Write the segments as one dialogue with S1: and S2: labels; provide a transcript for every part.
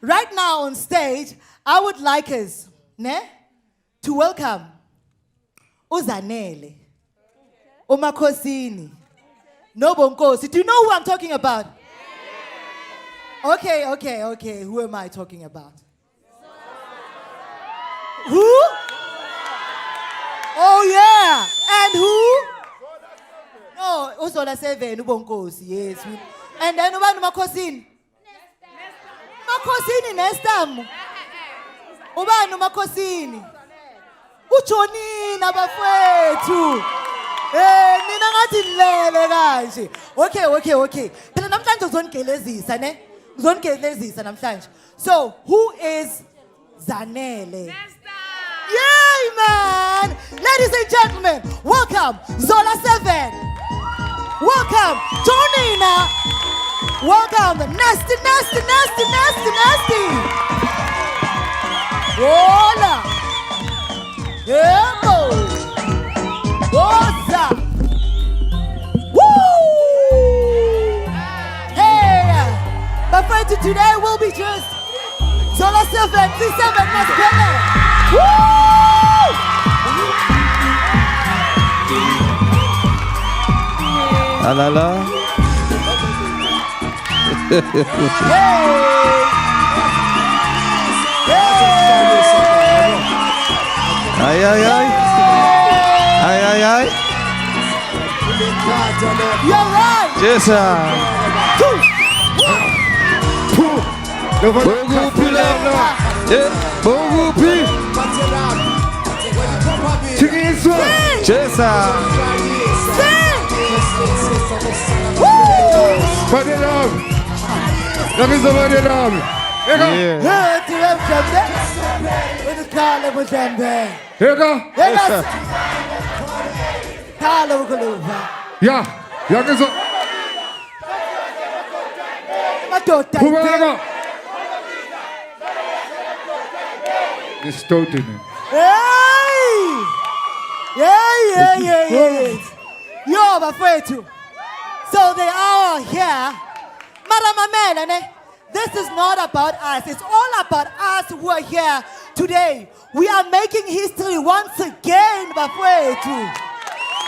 S1: Right now on stage, I would like us to welcome Uzanele, Umakhosini, Nobonkosi. Do you know who I'm talking about? Okay. Who am I talking about? Who? Oh, yeah. And who? No, Zola 7, Ubonkosi, yes. And then Ubanu Makhosini. Makhosini Nestum. Ubanu Makhosini. Uchonina bafethu. Mina ngathi lele kanje. Okay. Phela namhlanje uzongelezisa ne? Uzongelezisa namhlanje. So, who is Zanele? Yay, man! Ladies and gentlemen, welcome Zola 7. Welcome Tonina. Welcome Nasty. Voila. Yeah, what's up? Woo! Hey, but for today will be just Zola 7, C7, let's get it. Woo!
S2: Alala. Ay.
S1: You're right.
S2: Yes, sir. Yeah. You're afraid to. So they are here. Madam, this is not about us. It's all about us who are here today. We are making history once again, Bafwetu.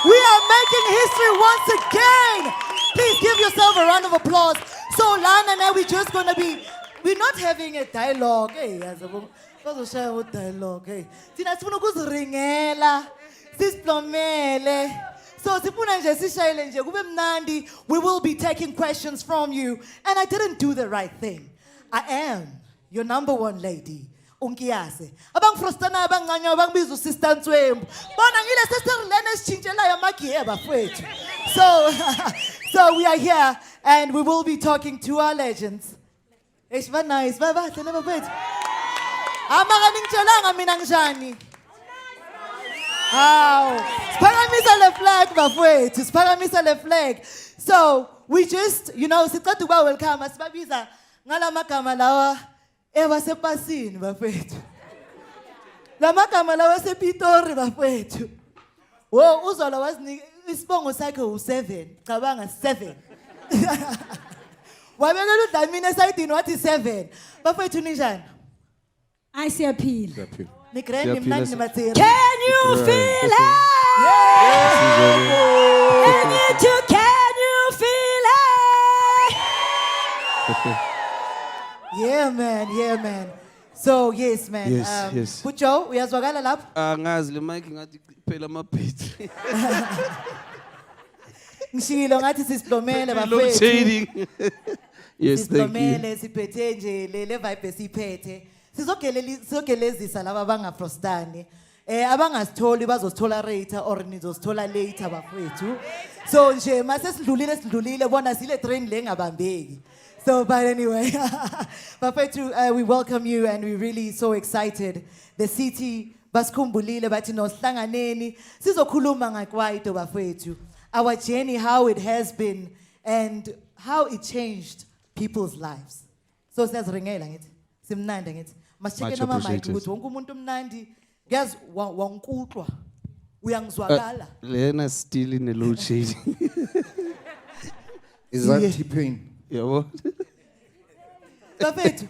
S2: We are making history once again. Please give yourself a round of applause. So Lana and I, we're just going to be, we're not having a dialogue. Hey, dialogue. Hey. So we will be taking questions from you. And I didn't do the right thing. I am your number one lady, Nkiyase. Abang frostana abang nganyo abang bizu sister Ntwembu. Bona ngile sister Lenes chinchela ya maki eba fwetu. So we are here and we will be talking to our legends. It's very nice. Baba, never wait. Amanga ningchelanga mina njani. Sparamisa le flag, bafwethu. Sparamisa le flag. So we just, sicela ukuba welcome asibabiza ngala magama lawa ewasepasini bafwethu. La magama lawa sePitori bafwethu. Wo uzola wazinika isibongo sakhe u7. Cabanga 7. Wabekela uDlamini esayidini wathi 7. Bafwethu ninjani?
S3: I see appeal.
S1: Can you
S3: feel it? Can you feel it?
S1: Yeah, man. So, yes, man.
S2: Yes.
S1: Pucho, uyazwakala lapho?
S2: Ngazi le mic ngathi kuphela ama-battery.
S1: Ngishilo ngathi sisiplomele
S2: Load
S1: bafethu.
S2: shading. Yes, thank you.
S1: Sisiplomele siphethe nje le vibe esiphethe. Sizogelezisa laba abangafrostani. Abangasitholi bazositolerate or nizosithola later bafethu. So nje mase sidlulile bona sile train le ngabambeki. So but anyway, bafethu, we welcome you and we're really so excited. The city basikhumbulile bathi nosihlanganeni sizokhuluma ngakwaito bafethu. Our journey, how it has been and how it changed people's lives. So siyaziringela ngithi. Simnandi ngithi. Masishike noma mic ukuthi wonke umuntu umnandi. Ngiyazi wankuhlwa. Uyangizwakala.
S2: Lena still in the load shading.
S4: Is that T-Pain?
S2: Yeah, what?
S1: Bafethu,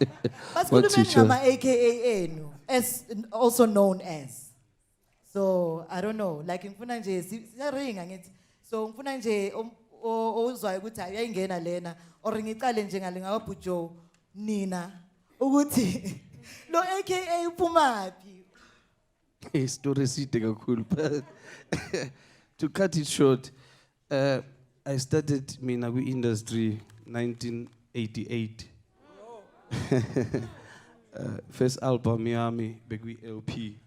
S1: basikhulumeni ngama AKA enu, as also known as. So I don't know, like ngifuna nje siyaringa ngithi. So ngifuna nje ozwayo ukuthi ayayingena lena or ngiqale nje ngale ngababhujo nina ukuthi lo AKA uphumaphi.
S4: Story side kakhulu. To cut it short, I started mina industry 1988. First album yami bekwi LP,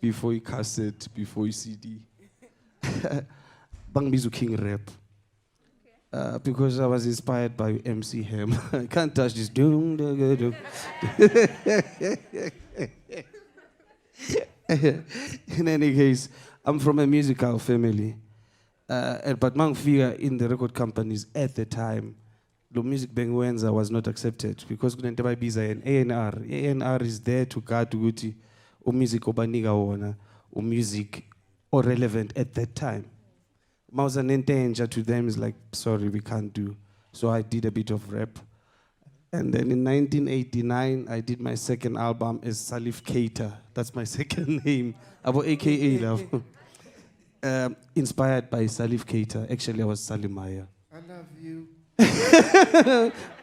S4: before you cassette, before you CD. Bangbizu King Rap. Because I was inspired by MC Ham. I can't touch this. In any case, I'm from a musical family. But Mangfiga in the record companies at the time, the music Bengwenza was not accepted because couldn't buy biza and A&R. A&R is there to guard Guti or music obaniga wana or music or relevant at that time. Mausa danger to them is like, sorry, we can't do. So I did a bit of rap. And then in 1989, I did my second album as Salif Keita. That's my second name. Abo AKA love. Inspired by Salif Keita. Actually, I was Salimaya.
S5: I love you.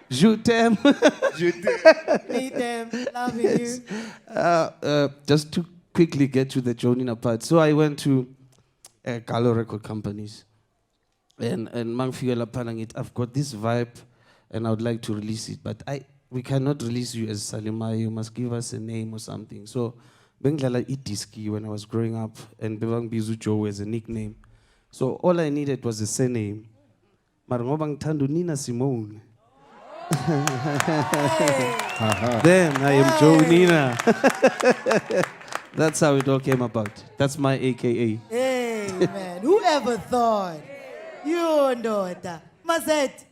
S4: Je t'aime.
S5: Je t'aime.
S1: Need them, loving you.
S4: Just to quickly get to the Jonina part. So I went to Galo record companies. And Mangfiela Panangit, I've got this vibe and I would like to release it. But we cannot release you as Salimaya. You must give us a name or something. So Benglala Itiski when I was growing up and Bebang Bizujo as a nickname. So all I needed was a surname. Marngobang Tandu Nina Simone. Then I am Joe Nina. That's how it all came about. That's my AKA.
S1: Hey man, whoever thought? You know that. Mazet,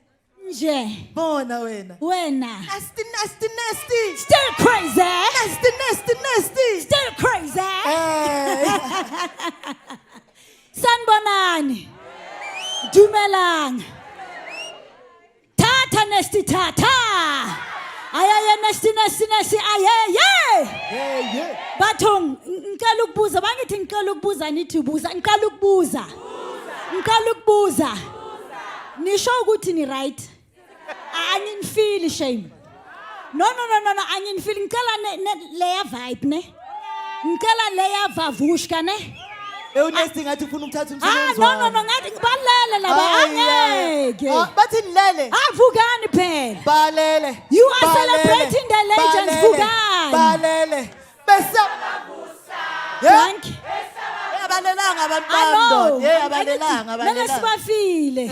S3: Nje.
S1: bona wena.
S3: Wena.
S1: Nasty, nasty, nasty.
S3: Still crazy.
S1: Nasty, nasty, nasty.
S3: Still crazy.
S1: Hey.
S3: Sanbonani. Dumelang. Tata nasty tata. Ayaye nasty nasty nasty ayaye.
S1: Hey, yeah.
S3: Bathong ngicela ukubuza bangithi ngicela ukubuza nithi ubuza ngicela ukubuza. Ngicela ukubuza. Nisho ukuthi ni right. Angin shame. No, angin feel ngicela leya vibe ne. Ngicela leya vavushka ne.
S1: Next ngathi ufuna ukuthatha umsebenzi
S3: No, ngathi ngibalele laba angeke.
S1: Bathi nilele.
S3: Vukani phela.
S1: Balele.
S3: You are celebrating the legends Vukani.
S1: Balele. Bese.
S3: Thank you.
S1: Abalelanga abantu
S3: I know.
S1: abalelanga
S3: Nana sibafile.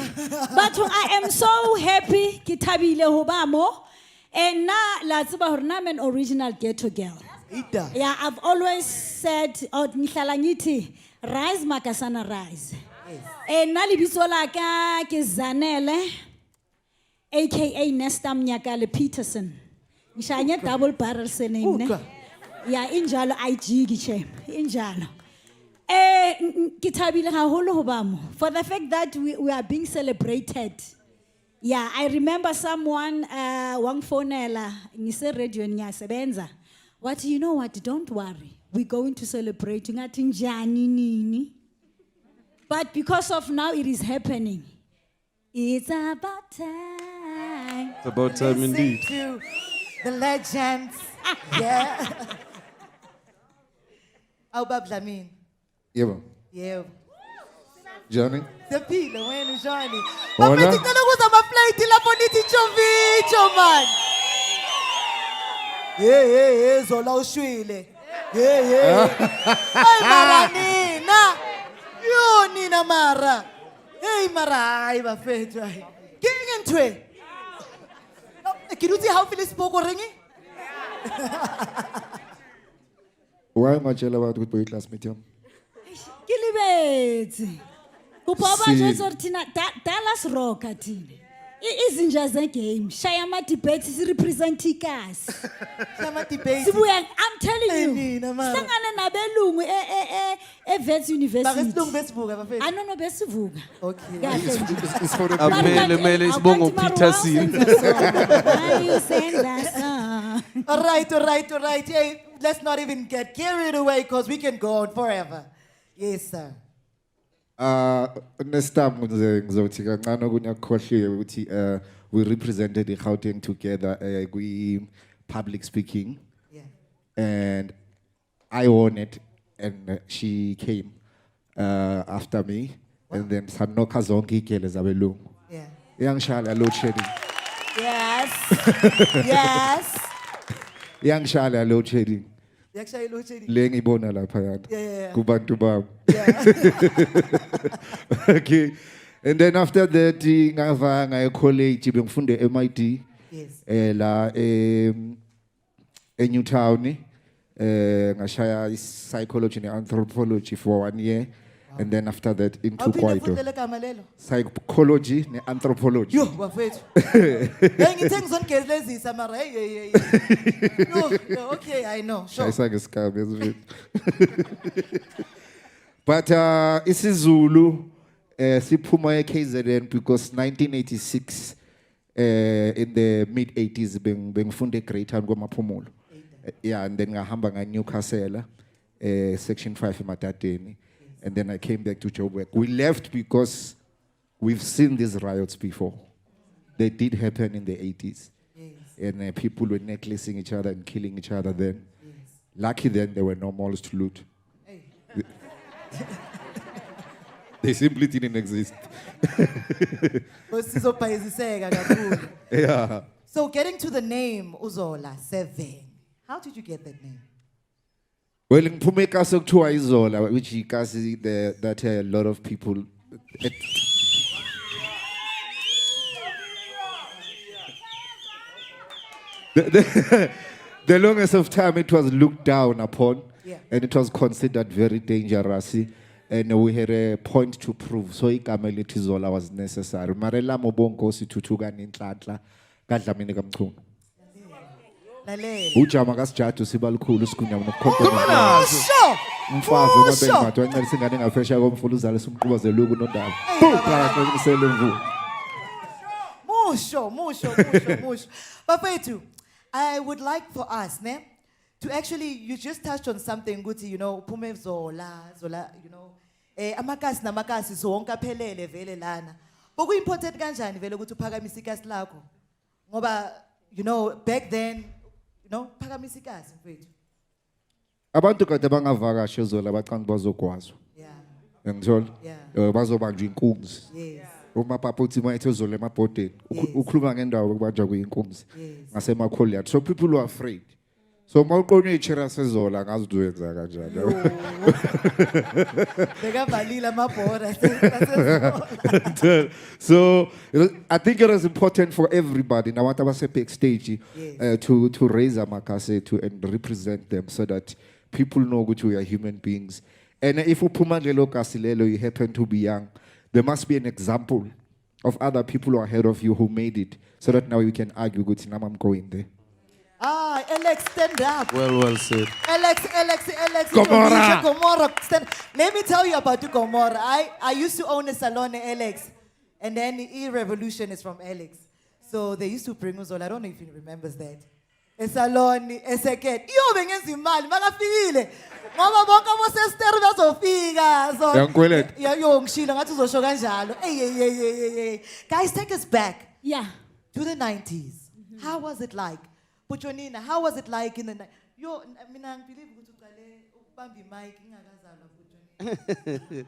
S3: But I am so happy kitabile hobamo. And now let's about her name an original ghetto girl. Yeah, I've always said ngihlala ngithi rise makasana rise. And nali bisola ka ke Zanele aka Nestum Nyakale Peterson. Ngishanye double barrel surname ne. Yeah, injalo IG che. Injalo. For the fact that we are being celebrated. Yeah, I remember someone wang phonela ngise radio ngiyasebenza. What you know what? Don't worry. We're going to celebrate. Ngathi njani nini. But because of now it is happening. It's about time.
S4: It's about time indeed.
S1: To the legends. Yeah. Aw bablamin.
S5: Yebo.
S1: Yeah.
S5: Johnny.
S1: Sepilo wena Johnny.
S5: Hola.
S1: Bafethu ngicela ukuza ama-plate lapho nithi chovicho man. Hey, Zola ushwile. Hey. Hey mara nina. Yo nina mara. Hey mara hayi bafethu hayi. Ngingentwe. Kiruthi how feel spoke ringi?
S5: Why machela about with boy classmate yam?
S3: Kilibetsi. Kupaba
S5: Si.
S3: jeso tina Dallas rock atini. Izinja zegame. Shaya ama-debate si-represent ikasi.
S1: Shama debate.
S3: Sibuya, I'm telling you.
S1: Nina, mara.
S3: Sihlangane nabelungu e-Wits
S1: Mara
S3: University.
S1: isilungu besivuka bafethu.
S3: Ah, no, besivuka.
S1: Okay.
S3: Kahle.
S5: It's for the
S4: Mele isibongo Peterson.
S3: Why you saying that song?
S1: All right. Hey, let's not even get carried away because we can go on forever. Yes, sir.
S5: Nestum ngizothi kancane okunyakukhohliwe ukuthi we represented iGauteng together kwi public speaking
S1: Yeah.
S5: and I won it and she came after me and then sanokha zonke igele zabelungu
S1: Yeah.
S5: yangishala load shedding
S1: Yes. Yes.
S5: yangishala load shedding
S1: Yakushaya iload
S5: le ngibona lapha yana
S1: Yeah.
S5: kubantu bami
S1: Yeah.
S5: okay and then after that ngava ngaye college bengifunde MIT
S1: Yes.
S5: la eNewtown ngashaya psychology and anthropology for 1 year and then after that into
S1: Awuphinde
S5: Kwaito
S1: ufundele gama lelo?
S5: psychology and anthropology
S1: Yo, bafethu. Hey, ngithe ngizonigezlezisa mara hey. No, okay, I know. Sure.
S5: shayisa ngesikhabe ezivini but isiZulu siphuma eKZN because 1986 in the mid 80s bengifunde eGreater kwamaphumulo yeah and then ngahamba ngaNewcastle section 5 eMatateni and then I came back to Joburg. We left because we've seen these riots before. They did happen in the 80s.
S1: Yes.
S5: And people were necklacing each other and killing each other then.
S1: Yes.
S5: Lucky then there were no malls to loot.
S1: Hey.
S5: They simply didn't exist.
S1: Sizobhayiziseka kakhulu.
S5: Yeah.
S1: So getting to the name Uzola 7. How did you get that name?
S5: Well, in Pumeka kuthiwa iZola, which ikasi that a lot of people. The longest of time it was looked down upon,
S1: Yeah.
S5: and it was considered very dangerous, and we had a point to prove. So igama elithi Zola was necessary. Marela mobongo sithuthuka ninhlanhla kadlamini kamchunu.
S1: Lalela.
S5: Ujama kasijadu sibalukhulu sigunyama nokukhomphela.
S1: Usho.
S5: Umfazi uma
S1: Usho.
S5: bengimathi wancelisa ingane ngafesha komfula uzale sumqubaze luku nondaba. Phakathi kokusele mvu.
S1: Musho. Bafethu, I would like for us, to actually, you just touched on something, Guti, Pume Zola, amakasi namakasi, so wonke aphelele vele lana. But we important kanjani vele ukuthi uphakamisa ikasi lakho. Ngoba, back then, phakamisa ikasi mfethu.
S5: Abantu kade bangavakasha eZola bacanga bazogwazwa.
S1: Yeah.
S5: Ngithola?
S1: Yeah.
S5: Bazobanjwa inkunzi.
S1: Yes.
S5: Uma papa uthi mayethe eZola emabhodeni ukhuluma ngendawo okubanjwa kuyinkunzi
S1: Yes.
S5: ngaseMakholiad. So people were afraid. So mawuqonye ichira seZola ngazi ukuthi uyenza kanjani.
S1: Bekavalile amabhora.
S5: So I think it was important for everybody now what abase backstage to raise amakase to and represent them so that people know that we are human beings. And if uphuma lelo kasi lelo you happen to be young, there must be an example of other people who are ahead of you who made it so that now you can argue good now I'm going there.
S1: Alex, stand up.
S4: Well said.
S1: Alex. Gomorrah. Let me tell you about the Gomorrah. I used to own a salon, Alex. And then the revolution is from Alex. So they used to bring Uzola. I don't know if he remembers that. A salon, a second. Yo, bengenza imali, makafikile. Ngoba bonke abosesteri bazofika. So
S5: Yankweleta.
S1: yo ngishilo ngathi uzosho kanjalo. Hey. Guys, take us back
S3: Yeah.
S1: to the 90s. How was it like? Puchonina, how was it like in the night? Yo, mina ngibelieve ukuthi uqale ukubamba imic ingakazalwa Puchonina.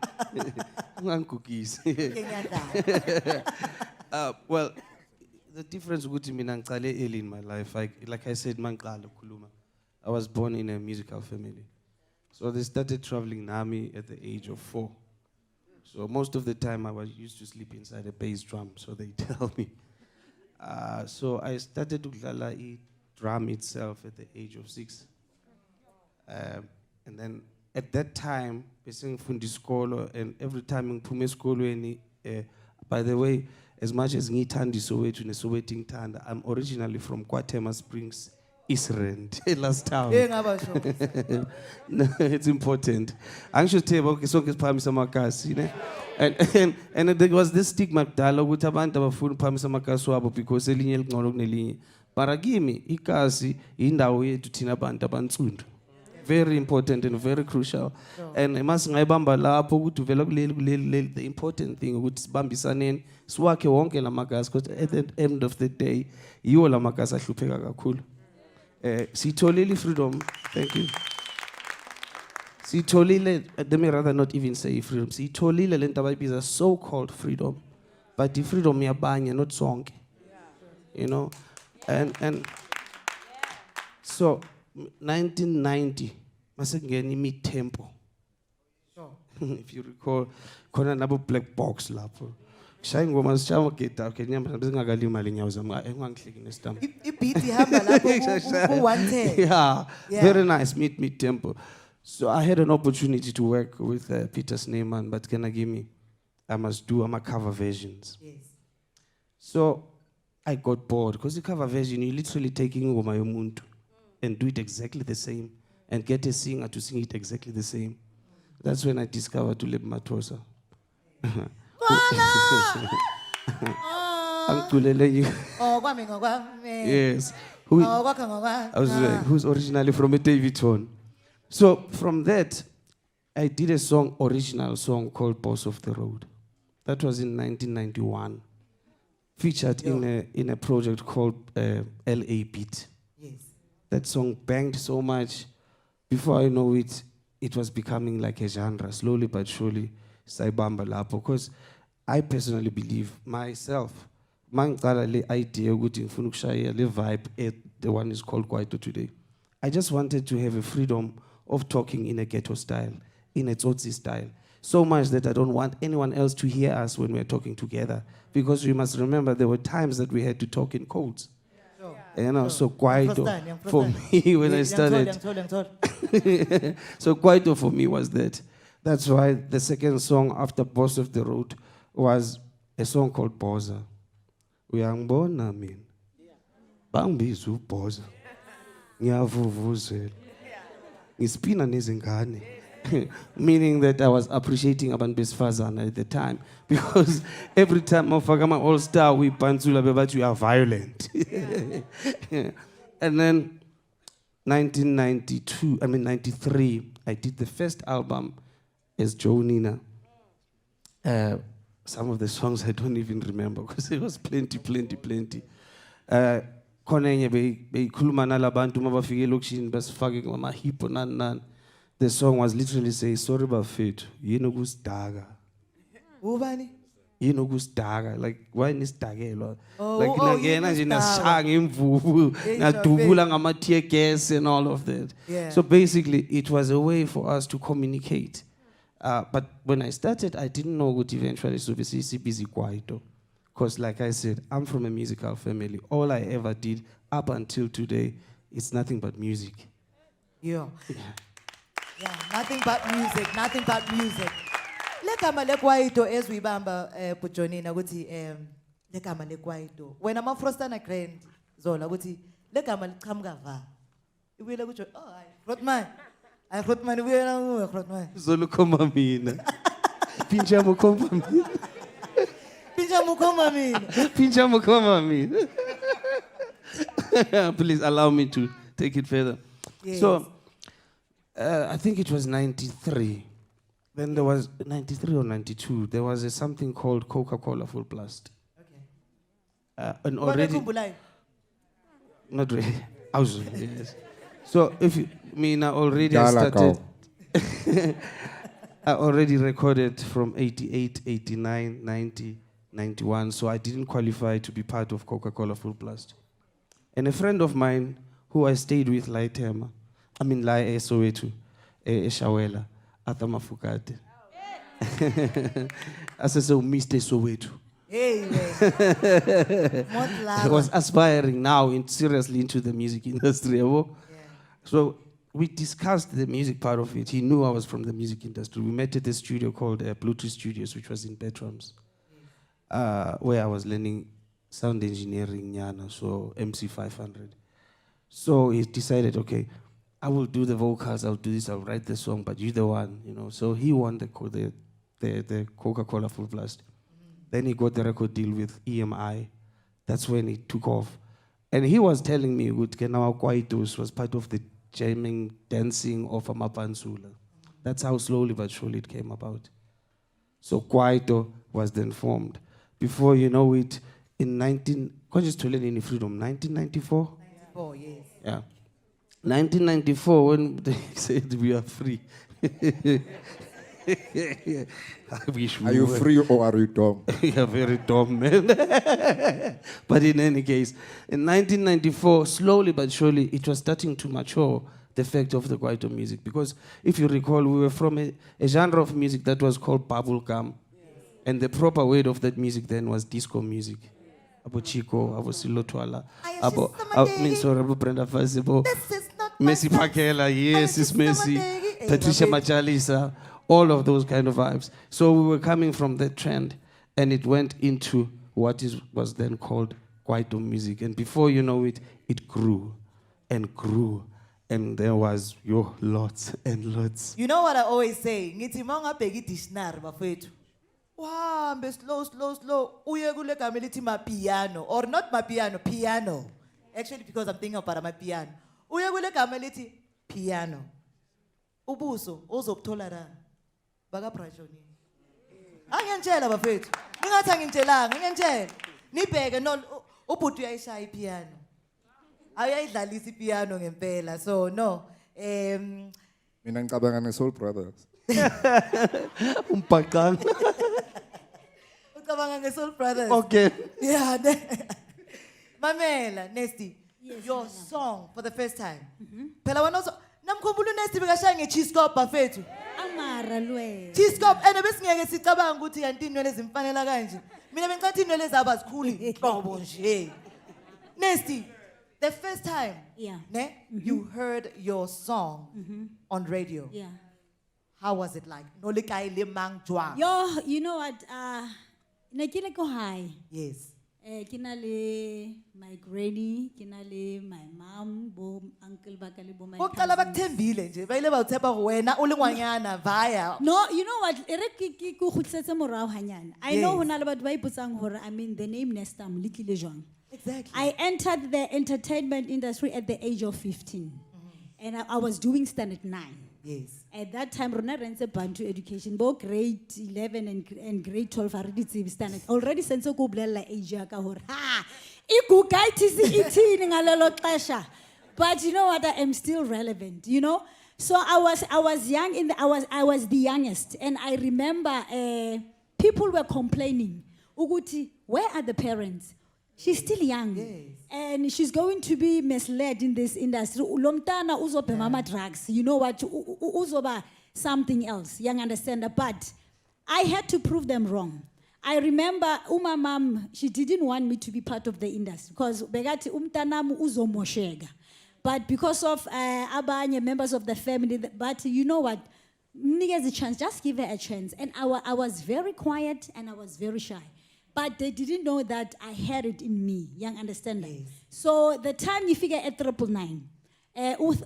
S4: Ungangigugisi.
S1: Ngiyadala.
S4: Well, the difference ukuthi mina ngicale early in my life. Like I said, mangiqala ukukhuluma. I was born in a musical family. So they started traveling Nami at the age of 4. So most of the time I was used to sleep inside a bass drum, so they tell me. So I started to dlala drum itself at the age of 6. And then at that time, bese ngifundi isikolo and every time ngiphume esikolweni, by the way, as much as ngithanda iSoweto neSoweto ngithanda, I'm originally from KwaThema Springs, East Rand, last town.
S1: ngaba sho.
S4: No, it's important. Angisho sitheba okay sonke siphamisa amakasi, ne? And there was this stigma kudala ukuthi abantu abafuna ukuphamisa amakasi wabo because elinye elingcono kunelinye. Mara kimi ikasi indawo yethu thina abantu abantsundu. Very important and very crucial. And masingayibamba lapho ukuthi uvela kuleli the important thing ukuthi sibambisaneni siwakhe wonke lamakasi because at the end of the day yiwo lamakasi ahlupheka kakhulu. Sitholile freedom. Thank you. Sitholile, let me rather not even say freedom. Sitholile lento abayibiza so-called freedom. But the freedom yabanye not sonke. You know? And so 1990 masengena imi-tempo. If you recall, khona nabo black box lapho. Kushaya ingoma sishaya amageta okay nyamba besingakalimi imali inyawo zami engangihleki Nestum.
S1: Ibeat ihamba lapho ku-110.
S4: Yeah, very nice meet tempo. So I had an opportunity to work with Peter Snyman, but can I give me? I must do my cover versions.
S1: Yes.
S4: So I got bored because the cover version you're literally taking ingoma yomuntu and do it exactly the same and get a singer to sing it exactly the same. That's when I discovered to live Matosa.
S1: Oh, kwami ngokwami.
S4: Yes.
S1: Oh, kwakhe ngokwami.
S4: I was who's originally from a Davidson. So from that, I did a original song called Boss of the Road. That was in 1991. Featured in a project called LA Beat.
S1: Yes.
S4: That song banged so much. Before I know it, it was becoming like a genre, slowly but surely. Saibamba lapho, because I personally believe myself, mangicala le idea ukuthi ngifuna ukushaya le vibe the one is called Kwaito today. I just wanted to have a freedom of talking in a ghetto style, in a Tsotsi style. So much that I don't want anyone else to hear us when we're talking together. Because you must remember there were times that we had to talk in codes. You know, so Kwaito for me when I started. So Kwaito for me was that. That's why the second song after Boss of the Road was a song called Boza. Uyangibona mina. Bangibiza uBoza. Ngiyavuvuzela. Ngispina nezingane. Meaning that I was appreciating abantu besifazana at the time because every time mafaka all star we pantsula bebathi you are violent. And then 93 I did the first album as Joe Nina. Some of the songs I don't even remember because it was plenty. Khona enye beyikhuluma nalabantu mabafike elokishini basifake ngama-hip nani. The song was literally saying, sorry bafethu, yini ukusidaka.
S1: Ubani?
S4: Yini ukusidaka. Like, why nisidakelwa?
S1: Oh,
S4: like, nangena nje nasishaya ngemvubu, nadubula ngama-tear gas and all of that.
S1: Yeah.
S4: So basically, it was a way for us to communicate. But when I started, I didn't know what eventually so busy Kwaito. Because like I said, I'm from a musical family. All I ever did up until today is nothing but music.
S1: Yeah, nothing but music. Legama leKwaito ezwibamba Pujonina ukuthi legama leKwaito. Wena mafrostana grand Zola ukuthi legama liqhamuka va. Ibuyele kujo Rotman. Rotman ubuyela nguwe Rotman.
S4: Zola khoma mina. Pincha mukhoma mina. Pincha mukhoma mina. Please allow me to take it further.
S1: Yes.
S4: So I think it was 93. Then there was 93 or 92. There was something called Coca-Cola Full Blast.
S1: Okay.
S4: And already, not really. I was yes. So if you mean I already started, I already recorded from 88, 89, 90, 91. So I didn't qualify to be part of Coca-Cola Full Blast. And a friend of mine who I stayed with, Leigh, Soweto, Shawela, Atamafukate. I said, so Mr. Soweto.
S1: Hey,
S4: I was aspiring now seriously into the music industry. So we discussed the music part of it. He knew I was from the music industry. We met at a studio called Plato Studios, which was in Betrams. where I was learning sound engineering, Nyana, so MC 500. So he decided, okay, I will do the vocals, I'll do this, I'll write the song, but you're the one, you know. So he won the Coca-Cola Full Blast. Then he got the record deal with EMI. That's when he took off. And he was telling me, Kwaito was part of the jamming, dancing of Amapanzula. That's how slowly but surely it came about. So Kwaito was then formed. Before you know it, in 1994?
S1: 94, yes.
S4: Yeah. 1994, when they said we are free. I wish we
S5: Are you
S4: were.
S5: free or are you dumb?
S4: You're very dumb, man. But in any case, in 1994, slowly but surely, it was starting to mature, the fact of the Kwaito music. Because if you recall, we were from a genre of music that was called bubblegum. And the proper word of that music then was disco music. Abo Chico, Abo Silotwala, Abo Brenda Fasibo, Messi Pakela, yes, it's Messi, Patricia Machalisa, all of those kind of vibes. So we were coming from that trend, and it went into what was then called Kwaito music. And before you know it, it grew and grew. And there was lots and lots.
S1: You know what I always say? Ngithi mawungabheka dictionary bafethu. Wahambe slow. Uye kule gama elithi mapiano, or not mapiano, piano. Actually, because I'm thinking about my piano. Uye kule gama elithi piano. Ubuso uzokuthola la. Baka Brajoni. Angiyantshela bafethu. Ningathi angitshelanga, ngiyantshela. Nibheke no ubhuti uyayishaya ipiano. Ayayidlalisa ipiano ngempela. So no.
S5: Mina ngicabanga ngeSoul Brothers.
S4: Umpakang.
S1: Ucabanga ngeSoul Brothers.
S4: Okay.
S1: Yeah. Mamela, Nesty, your song for the first time. Phela wena namkhumbula Nesty bekashaya ngeCheesecop bafethu.
S3: Amara lwe.
S1: Cheesecop ene besingeke sicabanga ukuthi kanti inwele zimfanela kanje. Mina bengicathi inwele zaba zikhulu inhlobo nje. Nesty, the first time, you heard your song on radio.
S3: Yeah.
S1: How was it like? No likai le mangjwa.
S3: Yo, you know what? Ne kile ko high.
S1: Yes.
S3: Kina le my granny, kina le my mom, bo uncle bakale bo my
S1: Oqala bakuthembile nje. Bayile bawuthepa wena ulingwanyana via.
S3: No, you know what? Ere ki go khutsetse morao hanyana. I know hona le batho ba ipotsang hore I mean the name Nestum litlile jwang.
S1: Exactly.
S3: I entered the entertainment industry at the age of 15. And I was doing standard 9.
S1: Yes.
S3: At that time, Rona ran a Bantu education, both grade 11 and grade 12 already standard. Already since go blela age ya ka hore ha iku gaitisi itini ngalelo xesha. But you know what? I am still relevant, you know. So I was young I was the youngest, and I remember people were complaining. Uguti, where are the parents? She's still young, and she's going to be misled in this industry. Ulomtana uzobe mama drugs, you know what? Uzoba something else. Young understand, but I had to prove them wrong. I remember Uma mom, she didn't want me to be part of the industry because begati umtanamu uzomoshega. But because of abanye members of the family, but you know what? Niggas a chance, just give her a chance. And I was very quiet and I was very shy. But they didn't know that I had it in me. Young understand that. Yes. So the time you figure at 999,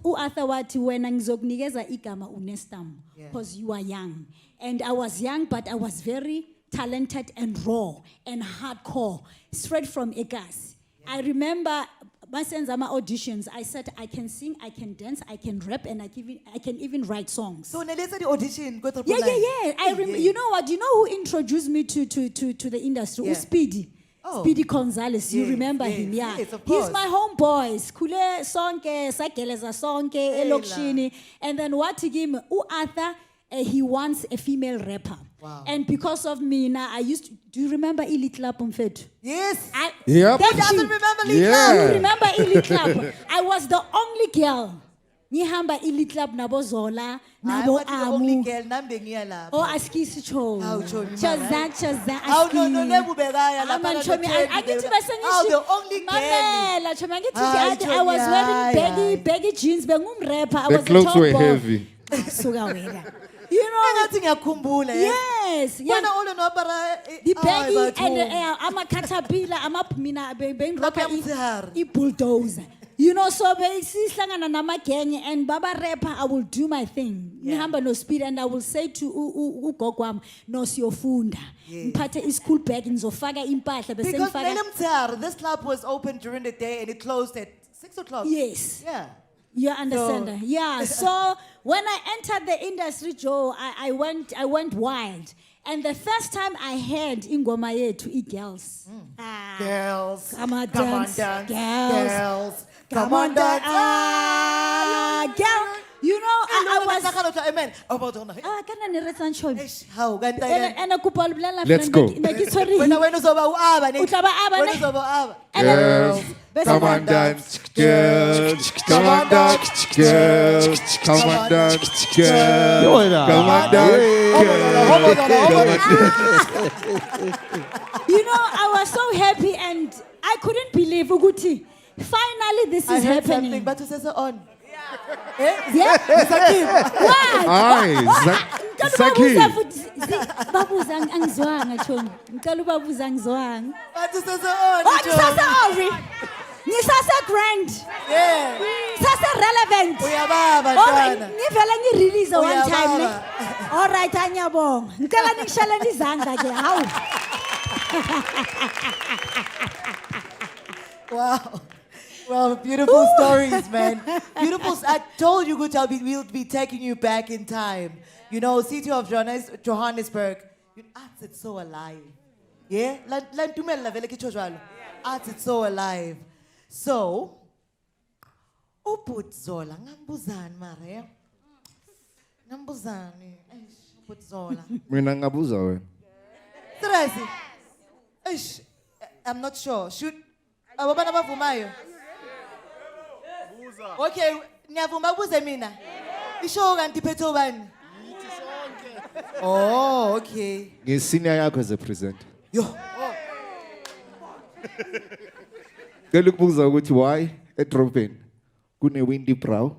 S3: u-Arthur when ngizoknikeza igama uNestum, because you are young. And I was young, but I was very talented and raw and hardcore, straight from Egas. I remember my auditions, I said I can sing, I can dance, I can rap, and I can even write songs.
S1: So the audition, go to
S3: You know what? You know who introduced me to the industry? Speedy. Speedy Gonzalez. You remember him? Yeah.
S1: Yes, of
S3: He's
S1: course.
S3: my homeboy. Kule sonke, sakeleza sonke, elokshini. And then what he gave me, Arthur, he wants a female rapper.
S1: Wow.
S3: And because of me, now I used to, do you remember Elite Club on Fed?
S1: Yes.
S5: Yep.
S1: Who doesn't remember Leigh?
S3: You remember Elite Club? I was the only girl. Nihamba Elite Club nabo Zola, nabo Amu. Oh, askisi cho. Chaza.
S1: Oh, no, never be
S3: I get to the
S1: the only girl.
S3: I was wearing baggy jeans, bengum rapper. I
S5: The
S3: was
S5: clothes
S3: a
S5: were
S3: top
S5: heavy.
S3: You know,
S1: Engathi ngiyakhumbula, eh?
S3: yes, yeah.
S1: Wena olo nobara,
S3: The
S1: ay,
S3: baggy
S1: batho.
S3: and I'm a caterpillar, I'm a mina being
S1: Lapha eMtshehari.
S3: a bulldozer. You know, so basically, nama gang and Baba rapper, I will do my thing. Nihamba no speed, and I will say to Ugogwam, no siofunda. Mpate is school bag in Zofaga impatla.
S1: Because Mtshehari, this club was open during the day and it closed at 6 o'clock.
S3: Yes.
S1: Yeah.
S3: You understand that? Yeah. So when I entered the industry, Joe, I went wild. And the first time I heard Ingoma Yethu girls.
S1: Girls.
S3: Come on,
S1: Come on,
S3: dance.
S1: dance.
S3: Girls.
S1: Girls.
S3: Come on, dance. Girl. You know, I was.
S1: Amen.
S3: Kana ni retsa nchoni.
S1: How can I?
S3: And a couple of
S5: Let's go.
S1: When uzoba uaba, ne?
S3: Utlaba aba,
S1: When
S3: ne?
S1: uzoba uaba.
S5: Girls, come on dance. Girls, come on dance. Girls, come on dance. Girls, come on dance.
S3: You know, I was so happy and I couldn't believe Uguti. Finally, this
S1: I
S3: is
S1: heard
S3: happening.
S1: something, but you say so on.
S3: Yeah. What?
S5: Zaki.
S3: Babuza angizwanga choni. Ngicela ubabuza angizwanga.
S1: But you say so on.
S3: Oh, ngisase Ori. Ngisase grand.
S1: Yeah.
S3: Sase relevant.
S1: Uyababa,
S3: Alright,
S1: Ntwana.
S3: ngivela ngirelease one time.
S1: Uyababa.
S3: All right, anyabonga. Ngicela ngishale izandla ke. Hawu.
S1: Wow. Well, beautiful stories, man. Beautiful. I told you, Guta, we'll be taking you back in time. You know, city of Johannesburg. Arts, it's so alive. Yeah? Arts, it's so alive. So, uput Zola, ngambuzani mare. Ngambuzani. Uput Zola.
S5: Mina ngabuza wena.
S1: Seriously? Eish, I'm not sure. Should ababana bavumayo? Okay, ngiyavuma buze mina. Isho kanti phetho bani? Oh, okay.
S5: Ngesenior yakho as a presenter.
S1: Yo.
S5: Ngeke ukubuza ukuthi why eDrobheni kune Windy Brow,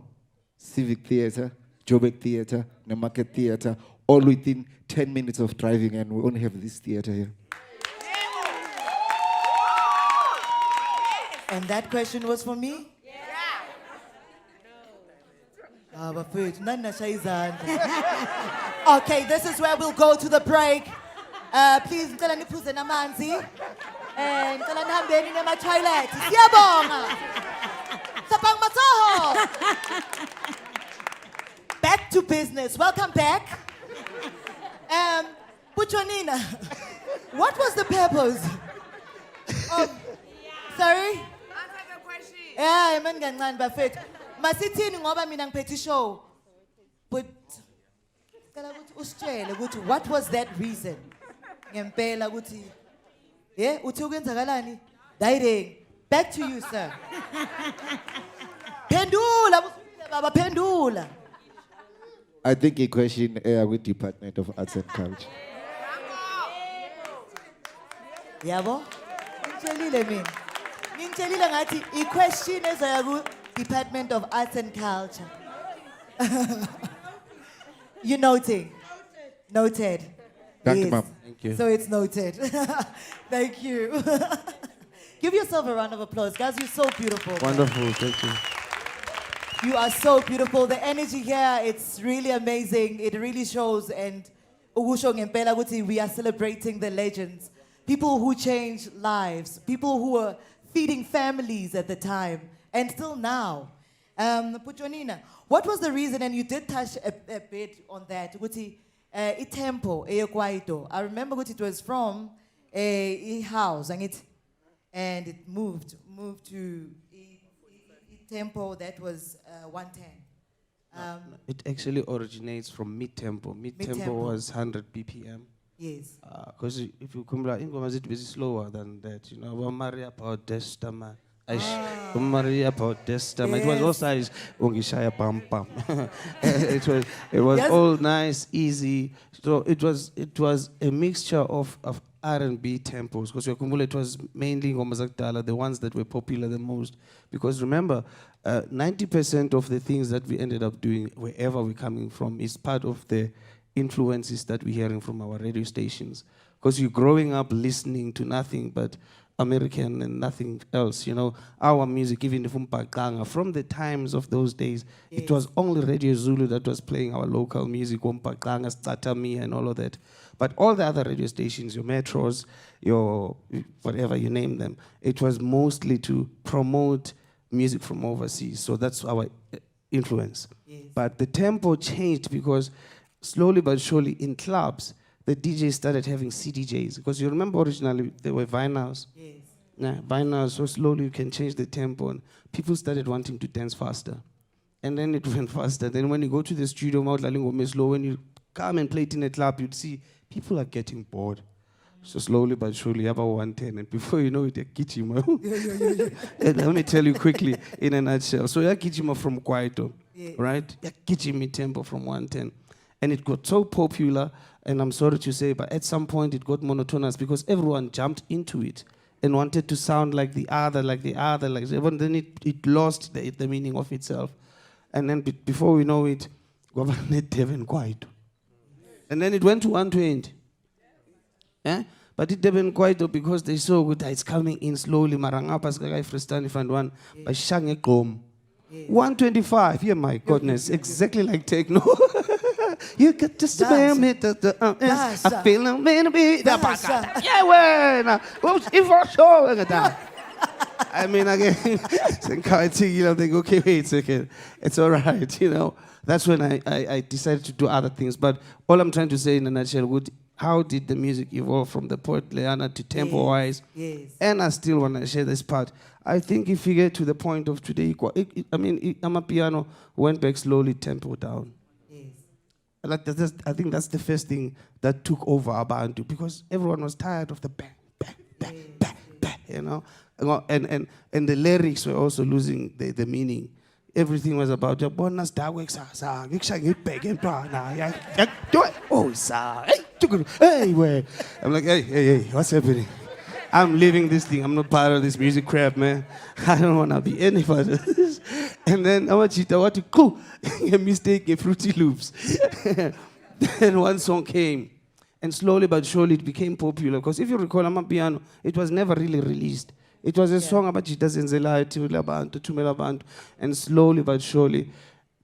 S5: Civic Theatre, Joburg Theatre, ne Market Theatre, all within 10 minutes of driving, and we only have this theatre here.
S1: And that question was for me? Okay, this is where we'll go to the break. Please, ngicela niphuze namanzi. Ngicela nihambeni nema-toilet. Siyabonga. Sapang matsoho. Back to business. Welcome back. Puchonina, what was the purpose of... Sorry?
S6: Answer the question.
S1: Yeah, man kancane bafethu. Masithini ngoba mina ngiphethe show. But ngicela ukuthi usitshele ukuthi what was that reason? Ngempela ukuthi uthi ukwenzakalani? Direct. Back to you, sir. Pendula, baba pendula.
S5: I think a question with Department of Arts and Culture.
S1: Yabo? Ngitshelile mina. Ngitshelile ngathi i-question ezoya ku Department of Arts and Culture. You noting? Noted.
S5: Thank you,
S1: Yes.
S5: ma'am.
S4: Thank you.
S1: So it's noted. Thank you. Give yourself a round of applause. Guys, you're so beautiful.
S4: Wonderful, thank you.
S1: You are so beautiful. The energy here, it's really amazing. It really shows. And ukusho ngempela ukuthi we are celebrating the legends. People who changed lives. People who were feeding families at the time. And still now. Puchonina, what was the reason, and you did touch a bit on that, ukuthi tempo Kwaito. I remember what it was from a house, and it moved to tempo that was 110.
S4: It actually originates from mid-tempo. Mid-tempo
S1: Mid-tempo.
S4: was 100 BPM.
S1: Yes.
S4: Because if you come like, Ingoma is busy slower than that. You know, we're Maria about Destama. Maria about Destama. It was
S1: Yes.
S4: all size. Ongishaya pam pam. It was
S1: Yes.
S4: all nice, easy. So it was a mixture of R&B tempos. Because it was mainly Ngoma Zakdala, the ones that were popular the most. Because remember, 90% of the things that we ended up doing, wherever we're coming from, is part of the influences that we're hearing from our radio stations. Because you're growing up listening to nothing but American and nothing else, you know. Our music, even from Pakanga, from the times of those days, it was only Radio Zulu that was playing our local music, Pakanga, Statami, and all of that. But all the other radio stations, your metros, your whatever you name them, it was mostly to promote music from overseas. So that's our influence. Yes. But the tempo changed because slowly but surely in clubs, the DJs started having CDJs. Because you remember originally there were vinyls. Yes. Yeah, vinyls, so slowly you can change the tempo and people started wanting to dance faster. And then it went faster. Then when you go to the studio, when you come and play it in a club, you'd see people are getting bored. So slowly but surely, about 110, and before you know it, Kichima. And let me tell you quickly, in a nutshell. So Kichima from Kwaito, right? Kichimi tempo from 110. And it got so popular, and I'm sorry to say, but at some point it got monotonous because everyone jumped into it and wanted to sound like the other. Then it lost the meaning of itself. And then before we know it, Governor Devin Kwaito. And then it went to 120. Eh? But it didn't quite because they saw good it's coming in slowly. Marangapas Gagai Fristani Fund 1 by Shange Gom. 125, yeah, my goodness, exactly like techno. You got just a minute. I feel a minute. Yeah, well, if I show that. I mean, again, they go, okay, wait a second. It's all right, you know. That's when I decided to do other things. But all I'm trying to say in a nutshell, how did the music evolve from the poet Leana to tempo-wise? Yes. And I still want to share this part. I think if you get to the point of today, Amapiano went back slowly, tempo down. Yes. I think that's the first thing that took over Abantu because everyone was tired of the bang, you know? And the lyrics were also losing the meaning. Everything was about oh, hey, I'm like, hey, what's happening? I'm leaving this thing. I'm not part of this music crap, man. I don't want to be any part of this. And then I want to go. A mistake, a Fruity Loops. Then one song came. And slowly but surely it became popular. Because if you recall, Amapiano, it was never really released. It was a song about Jita Zenzela, Tumela Bantu. And slowly but surely,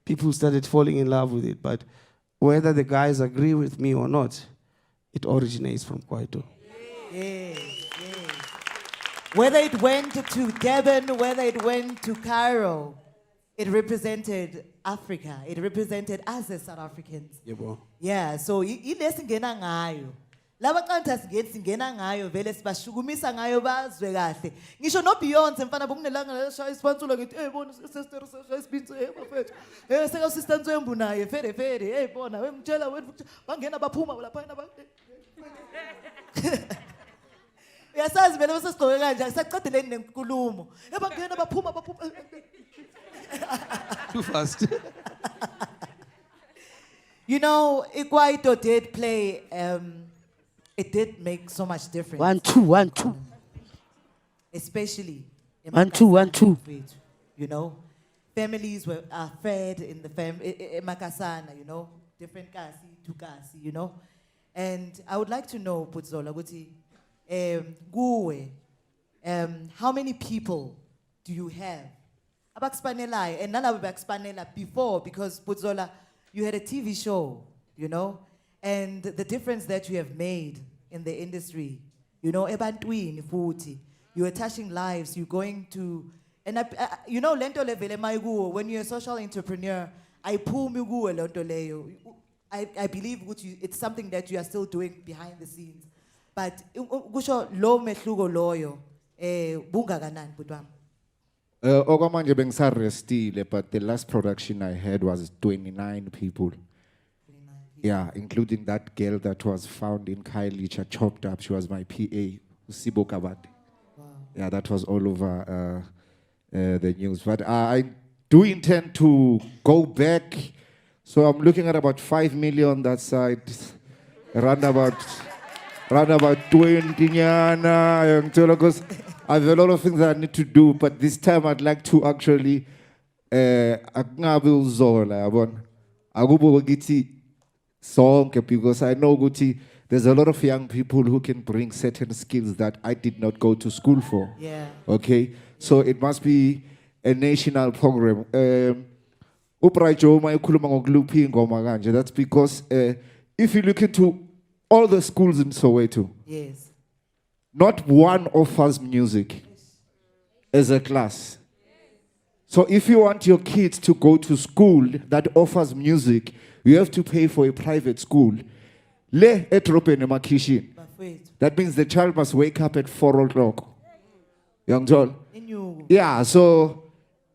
S4: people started falling in love with it. But whether the guys agree with me or not, it originates from Kwaito.
S1: Yes. Whether it went to Durban, whether it went to Cairo, it represented Africa. It represented us as South Africans. Yeah, so ilesi ngena ngayo. Laba kanti singena ngayo vele sibashukumisa ngayo bazwe kahle. Ngisho no Beyonce mfana bokunelanga leshaya isipansula ngithi hey bona sister shaya isibinzo bafethu. Seka sister Ntswembu naye fere hey bona wemtshela wethu bangena baphuma lapha na ba. Uyasazi vele bese kanje saqedeleni nenkulumo. Bangena baphuma.
S4: Too fast.
S1: You know, Kwaito did play it did make so much difference.
S2: 1 2.
S1: Especially in
S2: 1 2.
S1: You know, families are fed in the Makasana, you know, different kasi to kasi, you know. And I would like to know, Zola, how many people do you have? Abakspanelai, and none of Abakspanela before, because Zola, you had a TV show, you know, and the difference that you have made in the industry, you know, ebantwini futhi, you are touching lives, you're going to, and you know, lento levele maiguo, when you're a social entrepreneur, I pull miguo lento leyo. I believe it's something that you are still doing behind the scenes. But kusho lo mehluko loyo bungakanani butwami?
S5: Okamanje bengisarestile, but the last production I had was 29 people. Yeah, including that girl that was found in Kailicha, chopped up. She was my PA, Sibo Kabate. Wow. Yeah, that was all over the news. But I do intend to go back. So I'm looking at about 5 million that side, around about 20 because I have a lot of things that I need to do. But this time I'd like to actually Zola. sonke, because I know Guti, there's a lot of young people who can bring certain skills that I did not go to school for.
S1: Yeah.
S5: Okay, so it must be a national program. That's because if you look into all the schools in Soweto,
S1: Yes.
S5: not one offers music as a class. So if you want your kids to go to school that offers music, you have to pay for a private school.
S1: Bafowethu.
S5: That means the child must wake up at 4 o'clock. Young John.
S1: Inyuku.
S5: Yeah, so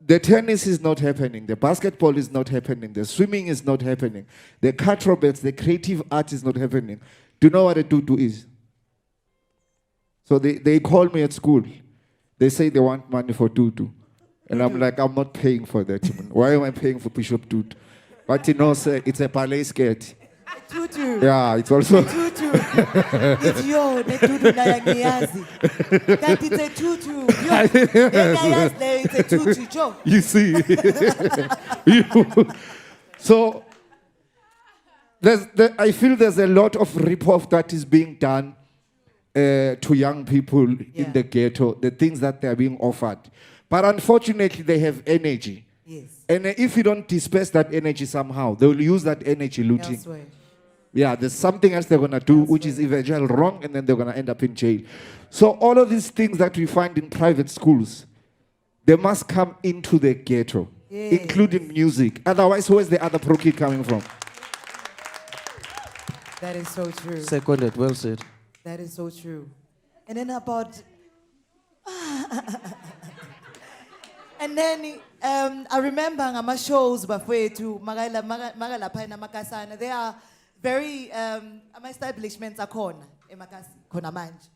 S5: the tennis is not happening. The basketball is not happening. The swimming is not happening. The acrobats, the creative art is not happening. Do you know what a tutu is? So they call me at school. They say they want money for tutu. And I'm like, I'm not paying for that. Why am I paying for Bishop tutu? But you know, sir, it's a ballet skirt.
S1: Tutu.
S5: Yeah, it's also...
S1: Tutu. It's yo, ne tutu na ya Nkiyase. That it's a tutu. Yo, Nkiyase, it's a tutu. Joe.
S5: You see. So, I feel there's a lot of rip-off that is being done to young people in the ghetto, the things that they're being offered. But unfortunately, they have energy.
S1: Yes.
S5: And if you don't disperse that energy somehow, they will use that energy looting.
S1: Elsewhere.
S5: Yeah, there's something else they're going to do, which is eventually wrong, and then they're going to end up in jail. So all of these things that we find in private schools, they must come into the ghetto, including music. Otherwise, where's the other pro kid coming from?
S1: That is so true.
S4: Seconded, well said.
S1: That is so true. And then about... And then I remember ngama shows bafowethu magalapha emakasana. They are very ama-establishments akhona emakasi khona manje.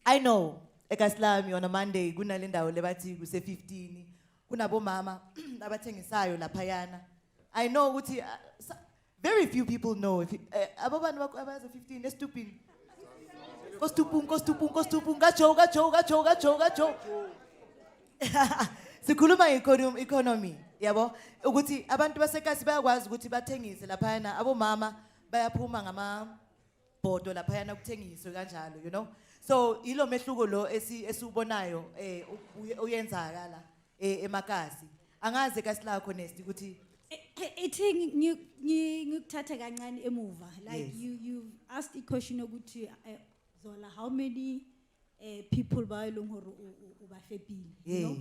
S1: I know eKaslami on a Monday kunale ndawo lebathi kuse 15 kunabomama abathengisayo laphayana. I know ukuthi very few people know if abobani abaza 15 Nestum. Kostupung gacho. Sikhuluma economy yabo ukuthi abantu basekasi bayakwazi ukuthi bathengise laphayana abomama bayaphuma ngamabhodo laphayana ukuthengiswe kanjalo, you know. So ilo mehluko lo esiubonayo uyenzakala emakasi. Angaze kasilakho nesti ukuthi
S3: ithi ngikuthatha kancane emuva, like you asked a question ukuthi Zola, how many people ba elong hore o ba fepile, you know?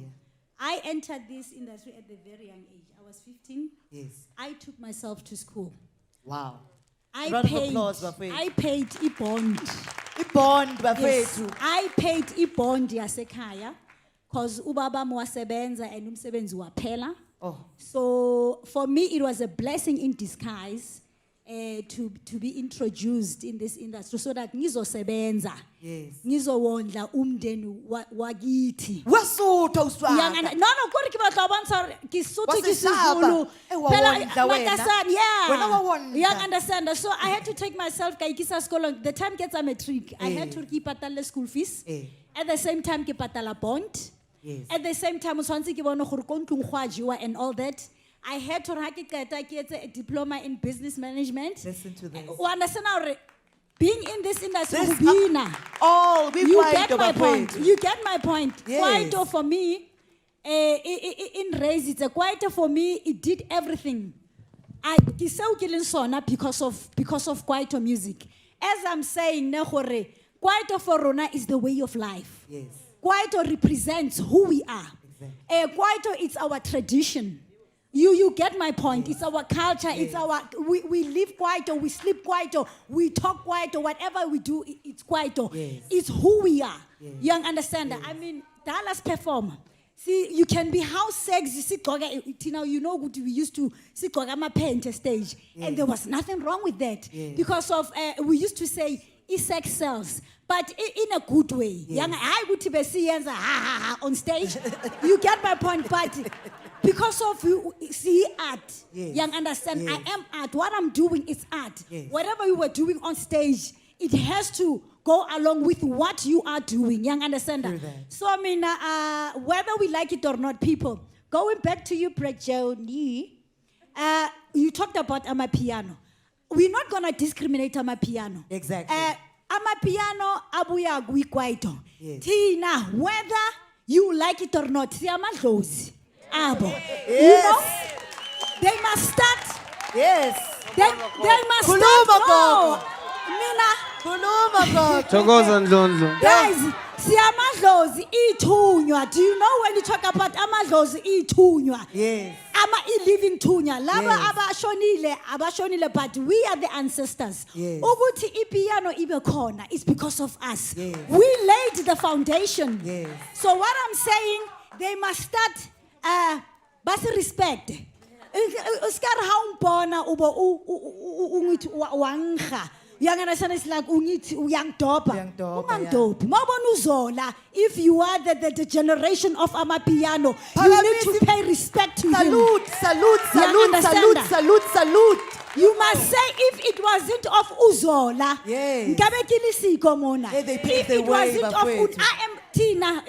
S3: I entered this industry at a very young age. I was 15.
S1: Yes.
S3: I took myself to school.
S1: Wow.
S3: I
S1: Round of applause,
S3: I paid a bond.
S1: Ibond
S3: Yes,
S1: bafowethu.
S3: I paid a bond yasekhaya because ubaba wasebenza and umsebenzi waphela.
S1: Oh.
S3: So for me it was a blessing in disguise to be introduced in this industry so that ngizosebenza.
S1: Yes.
S3: Ngizowondla umndeni wakithi.
S1: Wasutha uswaga.
S3: No, kodwa ke batla bontsha ke Sotho ke
S1: Waseshaba.
S3: Sizulu.
S1: Wawondla wena.
S3: Makasan, yeah.
S1: Wena wawondla.
S3: You understand? So I had to take myself ka ikisa skolo. The time gets a matric. I had to ipatala school fees. At the same time ke patala bond.
S1: Yes.
S3: At the same time uswantse ke bona gore kontlong gwa jiwa and all that. I had to get a diploma in business management.
S1: Listen to this.
S3: You understand how being in this industry,
S1: This
S3: you
S1: get
S3: get my point. You get my point.
S1: Yes.
S3: Kwaito for me, in race, it's a Kwaito for me. It did everything. I because of Kwaito music. As I'm saying, Kwaito for Rona is the way of life.
S1: Yes.
S3: Kwaito represents who we are.
S1: Exactly.
S3: Kwaito, it's our tradition. You get my point. It's our culture. It's our we live Kwaito, we sleep Kwaito, we talk Kwaito, whatever we do, it's Kwaito.
S1: Yes.
S3: It's who we are. You understand that? I mean, Dallas perform. See, you can be how sexy, you know what we used to see paint stage. And there was nothing wrong with that. Because of we used to say sex sells. But in a good way. I would see on stage. You get my point, but because of you see art. Young understand, I am art. What I'm doing is art. Whatever you were doing on stage, it has to go along with what you are doing. Young understand that. So I mean, whether we like it or not, people, going back to you, Johnny, you talked about Amapiano. we're not gonna discriminate amapiano.
S1: Exactly.
S3: Amapiano abuya Kwaito.
S1: Yes.
S3: Tina, whether you like it or not, siyamadlozi abo. You
S1: Yes.
S3: know, they must start.
S1: Yes.
S3: They must
S1: Khuluma,
S3: start.
S1: gogo.
S3: Mina,
S1: Khuluma, gogo.
S4: Thokoza Ndlondlo.
S3: guys, siyamadlozi ithunywa. Do you know when you talk about amadlozi ithunywa?
S1: Yes.
S3: Ama living thunya. Laba
S1: Yes.
S3: abashonile, but we are the ancestors.
S1: Yes.
S3: Ukuthi ipiano ibe khona is because of us.
S1: Yes.
S3: We laid the foundation.
S1: Yes.
S3: So what I'm saying, they must start basi respect. Uskar haumpona ubo ungithi wangha. Young understand it's like young dopa. Ungandopi. Mawubona uZola, if you are the generation of amapiano, you need to pay respect to him.
S1: Salute, salute,
S3: You
S1: salute,
S3: understand
S1: salute,
S3: that?
S1: salute, salute.
S3: You must say if it wasn't of Uzola,
S1: Yes.
S3: ngabekile isiko mona.
S1: Yeah, they paved
S3: If
S1: the
S3: it
S1: way,
S3: wasn't of
S1: bafowethu.
S3: I am Tina,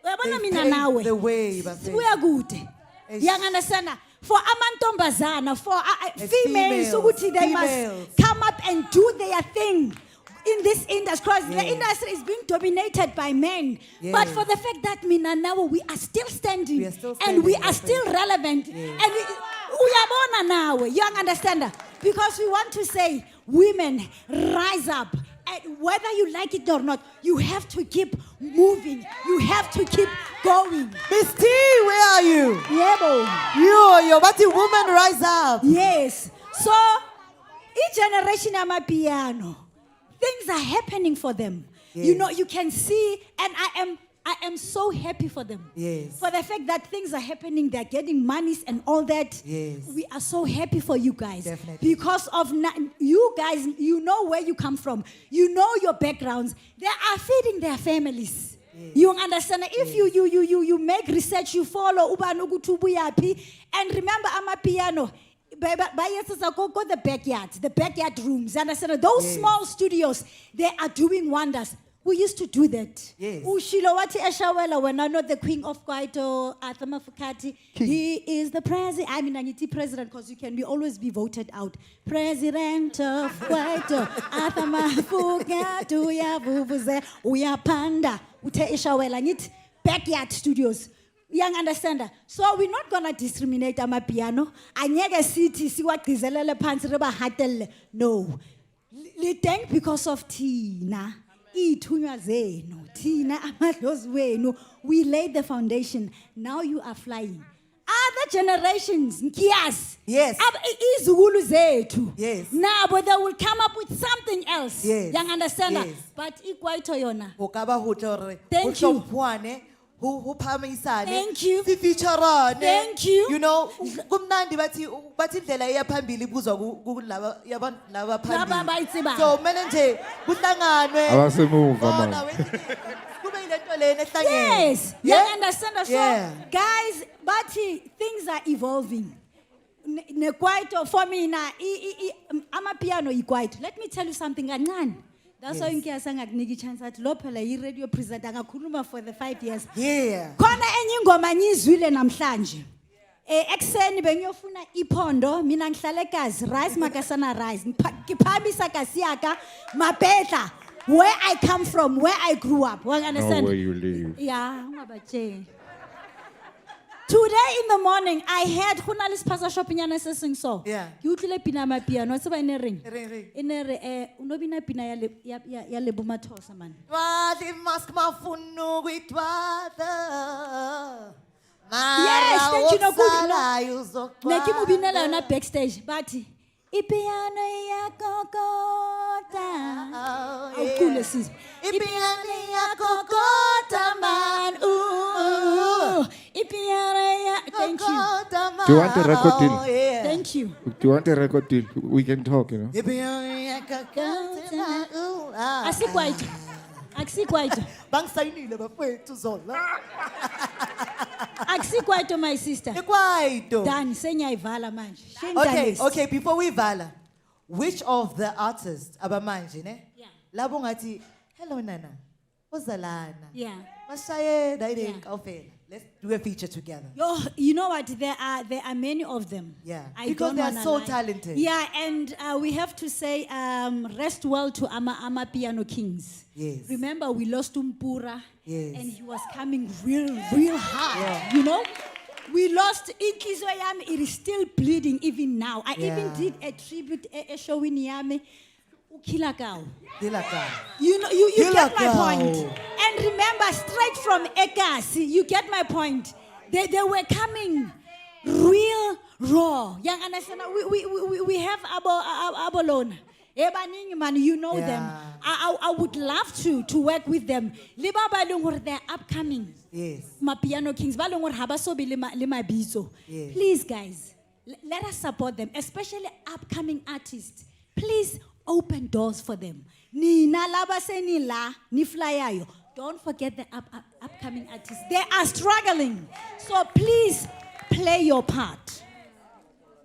S3: yabona mina
S1: paved
S3: nawe.
S1: the way, bafowethu.
S3: Sibuya kude.
S1: Eish.
S3: You understand? For amantombazana, for
S1: As
S3: females,
S1: females,
S3: ukuthi they
S1: females.
S3: must come up and do their thing in this industry. Because the
S1: Yes.
S3: industry is being dominated by men.
S1: Yes.
S3: But for the fact that mina now we are still standing,
S1: We are still
S3: and we
S1: standing,
S3: are still relevant.
S1: Yes.
S3: And uyabona nawe, you understand? Because we want to say, women, rise up. And whether you like it or not, you have to keep moving. You have to keep going.
S1: Miss T, where are you?
S3: Yebo.
S1: Yo, but the woman rise up.
S3: Yes. So, each generation amapiano, things are happening for them.
S1: Yes.
S3: You know, you can see, and I am so happy for them.
S1: Yes.
S3: For the fact that things are happening, they're getting monies and all that.
S1: Yes.
S3: We are so happy for you guys.
S1: Definitely.
S3: Because of you guys, you know where you come from. You know your backgrounds. They are feeding their families.
S1: Yes.
S3: You understand? If you make research, you follow ubani ukuthi ubuyaphi. And remember amapiano. Go the backyard rooms. Understand? Those
S1: Yes.
S3: small studios, they are doing wonders. We used to do that.
S1: Yes.
S3: Ushilo wati eshawela when I know the Queen of Kwaito, Aden McCarthy. He is the president. I mean, angithi president because you can always be voted out. President of Kwaito, Aden McCarthy, uyavuvuze, uyapanda, uthe eshawela ngithi backyard studios. Young understander. So we're not gonna discriminate amapiano. Anyeke sithi siwagcizelele phansi reba hatelle. No. Liteng because of Tina. Ithunywa zenu. Tina amadlozi wenu. We laid the foundation. Now you are flying. Other generations, Nkiyase.
S1: Yes.
S3: Izukulu zethu.
S1: Yes.
S3: Nabo they will come up with something else.
S1: Yes.
S3: Young understander.
S1: Yes.
S3: But Kwaito yona.
S1: Thank
S3: you.
S1: Who phamisane.
S3: Thank you.
S1: Featurane.
S3: Thank you.
S1: You know, kumnandi bathi indlela iya phambili ibuzwa kulaba yabantu laba
S3: Laba abayitsibayo.
S1: phambili. So kumele nje kuhlanganwe.
S5: Abasemuva
S1: Bona
S5: manje.
S1: wethi kube yilento lena ehlangene.
S3: Yes, you understand. So,
S1: Yeah.
S3: guys, but things are evolving. Kwaito for me na amapiano iKwaito. Let me tell you something kancane. That's why Nkiyase ngakuniki chance athi lo phela i-radio presenter ngakhuluma for the 5 years.
S1: Yeah.
S3: Khona enye ingoma ngizwile namhlanje. Ekseni bengiyofuna iphondo mina ngihlala eGazi rice makasana rice ngiphamisa kasiyaka mabedla where I come from, where I grew up. You understand?
S5: Know where you live.
S3: Yeah, ungabatsheli. Today in the morning, I heard Journalist Pasa shopping and sing so.
S1: Yeah.
S3: You utlile pina mapiano. What's about in a ring?
S1: Ring.
S3: In a unobina pina ya lebuma tosa man.
S1: Wadi mask mafunu kwitwada.
S3: Yes, thank you. No good. Neki
S1: No.
S3: mubinela na backstage, but ipiano ya kokota. How cool is this?
S1: Ipiano ya kokota man.
S3: Ipiano ya. Thank you.
S5: Do you want a record deal?
S1: Yeah.
S3: Thank you.
S5: Do you want a record deal? We can talk, you know.
S1: Ipiano ya kokota man.
S3: Asikwaito. Asikwaito.
S1: Bangisayinile bafowethu Zola.
S3: Asikwaito my sister.
S1: Kwaito.
S3: Done. Senyayivala manje.
S1: Okay, before we vala, which of the artists abamanje ne?
S3: Yeah.
S1: Labo ngathi hello nana. Uzalana.
S3: Yeah.
S1: Mashaye
S3: Yeah.
S1: direct awufela. let's do a feature together.
S3: Yo, you know what? There are many of them.
S1: Yeah,
S3: I
S1: because
S3: don't
S1: they are
S3: wanna
S1: so
S3: lie.
S1: talented.
S3: Yeah, and we have to say rest well to Ama Piano Kings.
S1: Yes.
S3: Remember, we lost Umpura.
S1: Yes.
S3: And he was coming real hard.
S1: Yeah.
S3: You know, we lost Inkizwa Yami. It is still bleeding even now. I even
S1: Yeah.
S3: did a tribute a show in Yami. Ukilakao.
S1: Dilaka.
S3: You know, you get my
S1: Kilakao.
S3: point. And remember, straight from Ekasi, you get my point. They were coming real raw. Young understand? We have Abolona. Ebaning man, you know them.
S1: Yeah.
S3: I would love to work with them. Liba balungor, they're upcoming.
S1: Yes.
S3: My piano kings, balungor habasobi lima bizo.
S1: Yes.
S3: Please, guys, let us support them, especially upcoming artists. Please open doors for them. Ni nalaba se ni la ni flyayo. Don't forget the upcoming artists. They are struggling. So please play your part.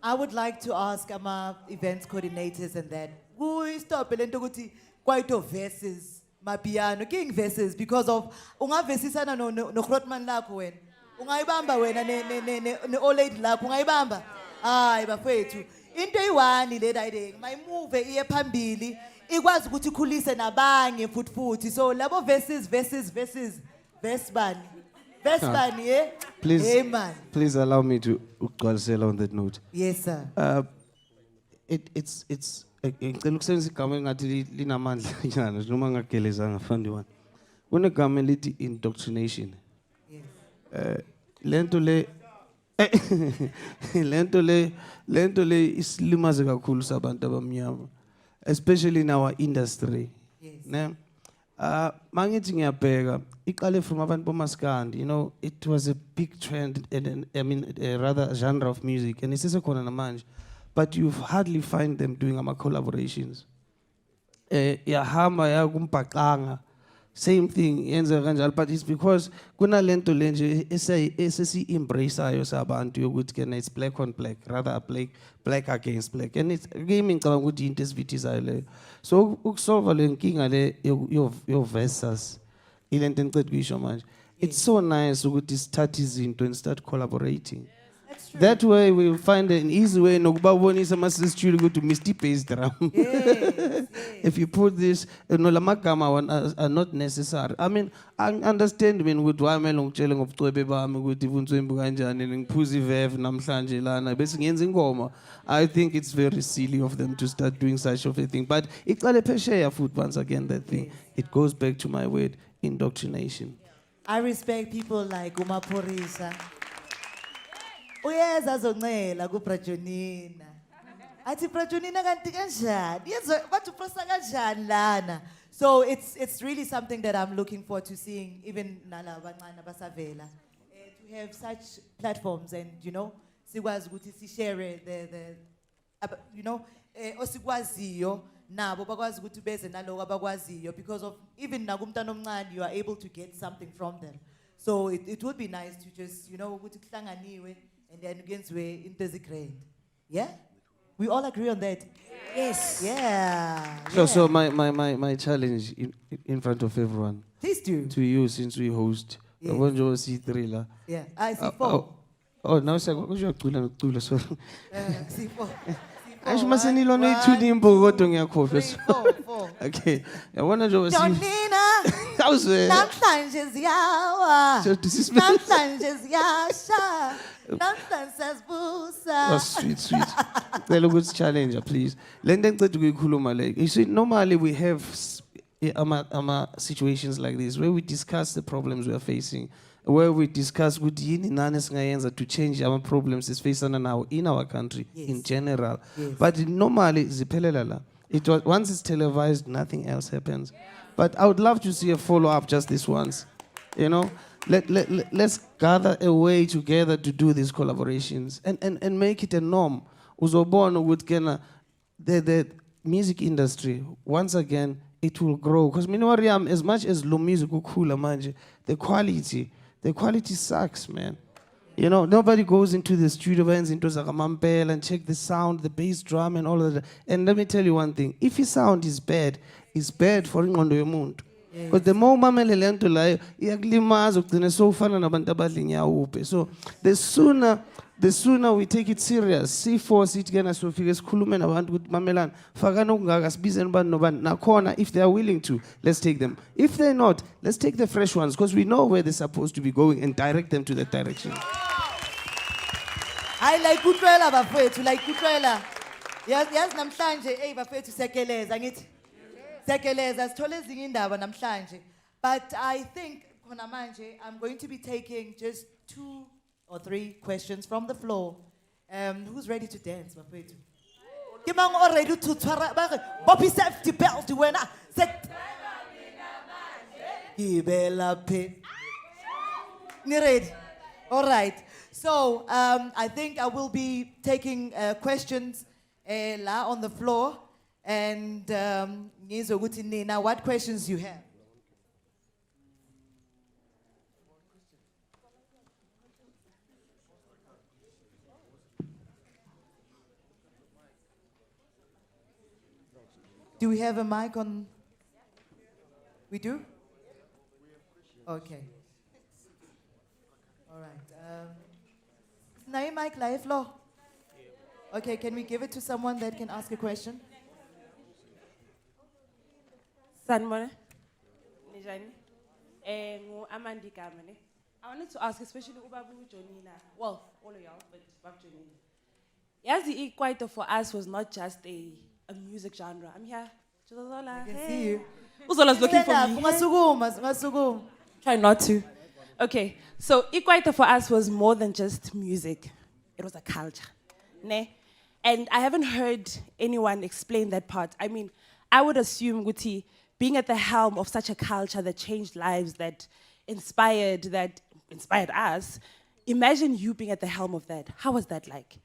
S1: I would like to ask my events coordinators and that. We stop lento ukuthi Kwaito versus Mapiano King versus because of unga versisana no Grotman lakho wena. Ungayibamba wena ne old lady lakho ungayibamba. Hayi bafethu. Into eyi-one le dayideng mayimuve iye phambili ikwazi ukuthi ikhulise nabanye futhi. So labo verses verse bani. Verse bani eh?
S4: Please,
S1: Hey man.
S4: please allow me to ukugcwalisela on that note.
S1: Yes sir.
S4: It's ngicela ukusebenzisa igama engathi linamandla njani noma ngagelezanga fandi one. Kunegama elithi indoctrination. Lento le lento le isilimaze kakhulu sabantu abamnyama, especially in our industry. Ne? Mangithi ngiyabheka iqale from abantu bomaskandi, you know, it was a big trend and I mean a rather genre of music and isisekhona namanje, but you hardly find them doing ama collaborations. Yahamba yakumbhaqanga, same thing yenza kanjalo, but it's because kunalento le nje esesi embraceayo sabantu yokuthi kena it's black on black, rather black against black, and it's gaming ngicabanga ukuthi into esivithisayo leyo. So ukusolva le nkinga le yo versus ilento engicela ukuyisho manje, it's so nice ukuthi sithathe izinto and start collaborating. That way we find an easy way nokubabonisa masisistudio ukuthi Mr. bass drum. If you put this no lamagama are not necessary. I mean I understand when ukuthi wamela ngitshele ngobucwebe bami ukuthi uNtswembu kanjani ngiphuza iverve namhlanje lana bese ngiyenza ingoma. I think it's very silly of them to start doing such of a thing, but iqale phesheya futhi once again that thing. It goes back to my word, indoctrination.
S1: I respect people like uMaphorisa. Uyeza zoncela kuBrajonina. Athi Brajonina kanti kanjani? Yezwe bathu prosa kanjani lana? So it's really something that I'm looking forward to seeing, even nala bancane basavela. To have such platforms and you know, sikwazi ukuthi si share the you know, osikwaziyo nabo bakwazi ukuthi beze naloko abakwaziyo, because of even nakumntana omncane you are able to get something from them. So it would be nice to just, you know, ukuthi kuhlanganiwe and then kuyenziwe into ezigrand. Yeah? We all agree on that?
S3: Yes.
S1: Yeah.
S4: So my challenge in front of everyone,
S1: Please do.
S4: to you since we host,
S1: Yes.
S4: Bonjo C3 la.
S1: Yeah. I see four.
S4: Oh, now sayacula so.
S1: See four.
S4: Asho masenilo no ithuli imbokodo ngiyakhohlwa.
S1: 3, 4, 4.
S4: Okay. Yabona nje
S1: Jonina,
S4: How's
S1: namhlanje ziyawa.
S4: So this is
S1: Namhlanje ziyasha. Namhlanje sesibusa.
S4: Oh, sweet. Cela ukuthi challenger please. Le nto engicela ukuyikhuluma le. You see, normally we have situations like this where we discuss the problems we are facing, where we discuss ukuthi yini nani singayenza to change our problems esifacing now in our country in general.
S1: Yes.
S4: But normally ziphelela la. It was once it's televised, nothing else happens. But I would love to see a follow-up just this once. You know, let's gather a way together to do these collaborations and make it a norm. Uzobona ukuthi kena the music industry once again it will grow, because minoriam as much as lo music ukhula manje, the quality sucks, man. You know, nobody goes into the studio into Zakamampel and check the sound, the bass drum and all of that. And let me tell you one thing, if your sound is bad, it's bad for Ingondo Yomuntu. Because the more mamele le nto layo iyakulimaza ugcine sowufana nabantu abadla inyawupe. So the sooner we take it serious, C4 sithi kena sofika sikhulume nabantu ukuthi mamelana fakana okungaka sibizeni bani nobani nakhona if they are willing to, let's take them. If they're not, let's take the fresh ones because we know where they're supposed to be going and direct them to that direction.
S1: I like kutlwela bafowethu, like kutlwela. Yazi namhlanje hey bafowethu sekeleza ngithi. Sekeleza sithole ezinye indaba namhlanje. But I think khona manje I'm going to be taking just 2 or 3 questions from the floor. Who's ready to dance, bafowethu? Kimang already to tshwara ba re Bobby safety belt wena. Gibela phe. Ni ready? All right. So I think I will be taking questions la on the floor and ngizokuthi nina what questions you have. Do we have a mic on? We do? Okay. All right. Now mic live floor. Okay, can we give it to someone that can ask a question?
S6: Sanibona. Njani? Amandi Kamane. I wanted to ask, especially Ubabu Jonina. Well, all of y'all, but Babu Jonina. Yazi Kwaito for us was not just a music genre. I'm here. Zola.
S1: I can see you.
S6: Uzola's looking for me.
S1: Masugum.
S6: Try not to. Okay, so Kwaito for us was more than just music. It was a culture. Ne? And I haven't heard anyone explain that part. I mean, I would assume, Guti, being at the helm of such a culture that changed lives, that inspired us, imagine you being at the helm of that. How was that like?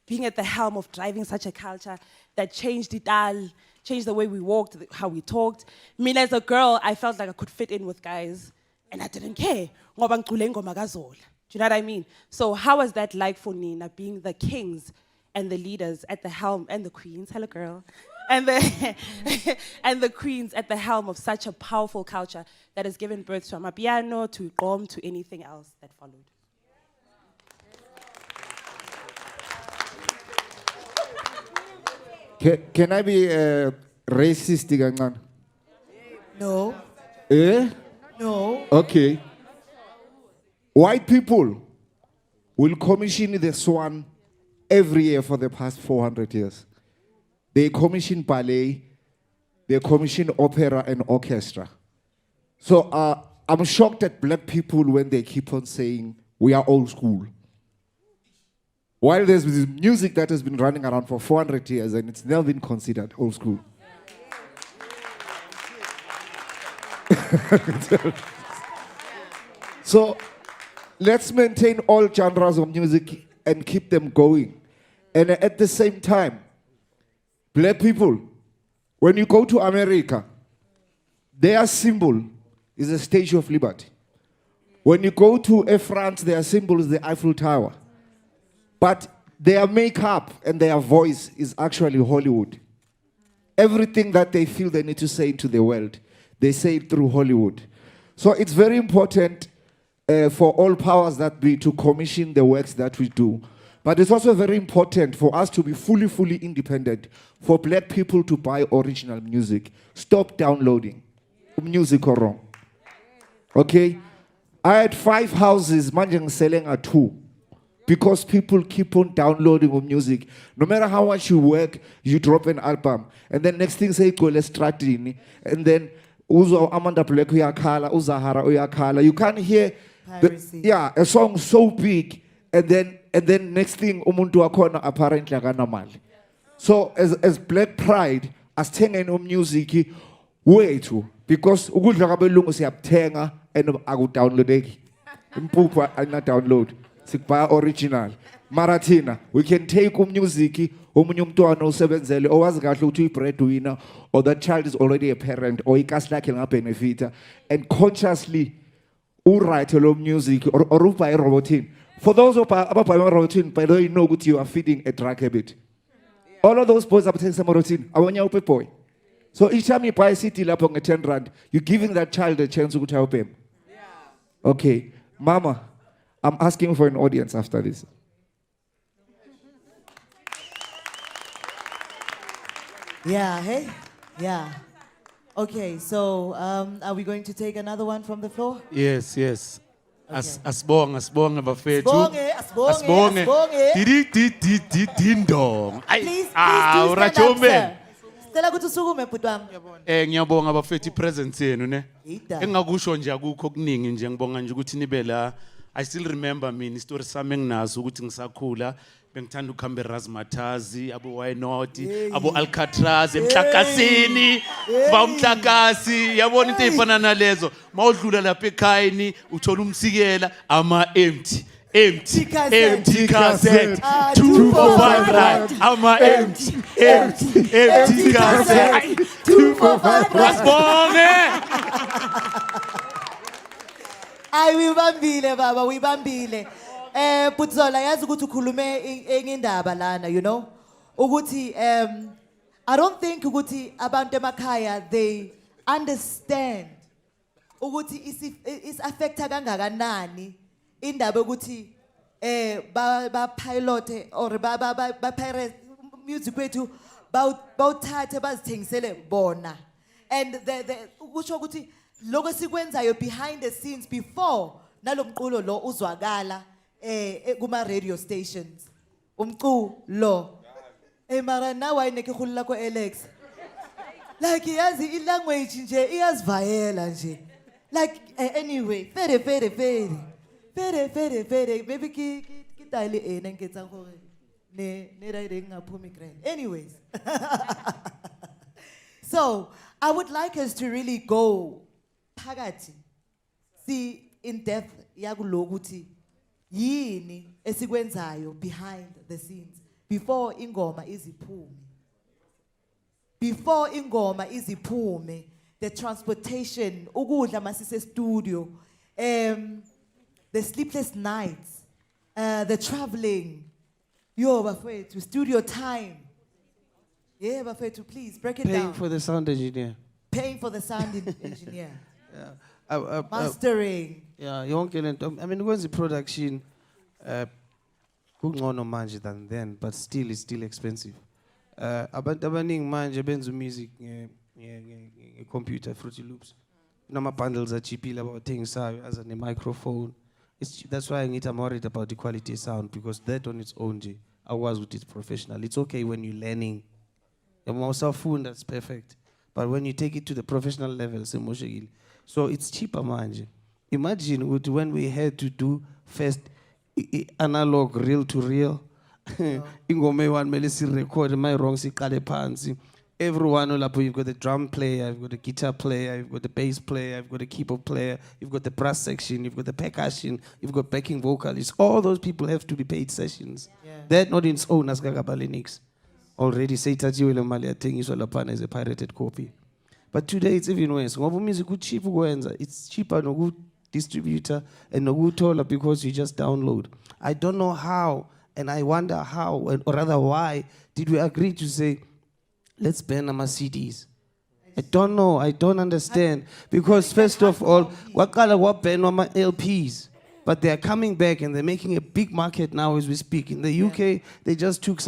S6: Being at the helm of driving such a culture that changed it all, changed the way we walked, how we talked. Me as a girl, I felt like I could fit in with guys, and I didn't care. Do you know what I mean? So how was that like for Nina, being the kings and the leaders at the helm, and the queens, hello girl, and the queens at the helm of such a powerful culture that has given birth to Amapiano, to Gqom, to anything else that followed?
S5: Can I be racist again?
S1: No.
S5: Eh?
S1: No.
S5: Okay. White people will commission the Swan every year for the past 400 years. They commission ballet, they commission opera and orchestra. So I'm shocked at black people when they keep on saying, we are old school. While there's this music that has been running around for 400 years and it's never been considered old school. So let's maintain all genres of music and keep them going. And at the same time, black people, when you go to America, their symbol is the Statue of Liberty. When you go to France, their symbol is the Eiffel Tower. But their makeup and their voice is actually Hollywood. Everything that they feel they need to say to the world, they say it through Hollywood. So it's very important for all powers that be to commission the works that we do. But it's also very important for us to be fully independent, for black people to buy original music. Stop downloading music or wrong. Okay? I had 5 houses, manjang selling at 2. Because people keep on downloading music. No matter how much you work, you drop an album. And then next thing say, go let's start in. And then, Uzo Amanda Black uyakhala, Uzahara uyakhala. You can't hear a song so big. And then next thing, umuntu akona apparently akanamal. So as Black Pride, as tenga music, way too. Because ukudla kabelungu siyabthenga and aku downloadeki. Impupha ana download. Sikpa original. Marathina, we can take music, omunye umntwana osebenzele owazi kahle ukuthi uyi-breadwinner, or that child is already a parent, or ikasi lakhe lingabenefita, and consciously write lo music or ubhaye robotin. For those who ababhaye robotin, by the way, you know ukuthi you are feeding a drug habit. All of those boys are taking some routine. Abanye boy. So each time you buy a city lap on a 10 rand, you're giving that child a chance to help him. Okay, Mama, I'm asking for an audience after this.
S1: Yeah, hey? Yeah. Okay, so are we going to take another one from the floor?
S7: Yes, yes.
S1: Okay.
S7: Asibonga bafethu.
S1: Asibonge.
S7: Dindong.
S1: Please do stand up, sir. Stella ukuthi usukume bhuti wami.
S7: Ngiyabonga bafethu presence yenu ne.
S1: Ida.
S7: Engakusho nje akukho kuningi nje ngibonga nje ukuthi nibe la. I still remember mina story sami enginazo ukuthi ngisakhula bengithanda ukuhamba eRasmatazi, abo Why Not, abo Alcatraz, emhlakasini, ba umhlakasi, yabona into ezifana nalezo. Mawudlula lapha ekhayini uthola umsikela ama empty cassette 2 for 5 rand ama empty cassette 2 for 5 rand. Asibonge.
S1: Ay uyibambile baba uyibambile. But Zola yazi ukuthi ukhulume enye indaba lana, you know? Ukuthi I don't think ukuthi abantu emakhaya they understand ukuthi is affecta kangakanani indaba ukuthi ba pilot or ba pirate music wethu bawuthathe bazithengisele bona. And the kusho ukuthi lokho sikwenzayo behind the scenes before nalomqulo lo uzwakala kuma radio stations umculo mara now ayineke khulula ko Alex like yazi I language nje iyazivayela nje like anyway very maybe ki tile ena nketsa gore ne radio ngaphumi grand anyways. So I would like us to really go phakathi see in depth yakulokuthi yini esikwenzayo behind the scenes before ingoma iziphume the transportation ukudla masise studio the sleepless nights the traveling yo bafethu studio time yeah bafethu please break it down.
S4: Paying for the sound engineer.
S1: Engineer.
S4: Yeah.
S1: Mastering.
S4: Yeah, yonke lento. I mean, kwenza production kungcono manje than then, but still it's still expensive. Abantu abaningi manje benza music computer Fruity Loops. Nama bundles achipile abawathengisayo as a microphone. That's why I'm worried about the quality of sound because that on its own nje akwazi ukuthi it's professional. It's okay when you're learning. That's perfect. But when you take it to the professional level, so it's cheaper manje. Imagine when we had to do first analog reel to reel. Ingome one melisi record my wrong si kale phansi. Everyone you've got the drum player, you've got the guitar player, you've got the bass player, you've got the keyboard player, you've got the brass section, you've got the percussion, you've got backing vocalists. All those people have to be paid sessions. Yeah. That not in its own as Gagabalinix. Already say Taji ile mali athengiswa lapha as a pirated copy. But today it's even worse. Ngoba music cheap ukwenza. It's cheaper no distributor and no tola because you just download. I don't know how and I wonder how or rather why did we agree to say let's ban our CDs. I don't know. I don't understand because first of all, what ban our LPs. But they are coming back and they're making a big market now as we speak. In the UK, they just took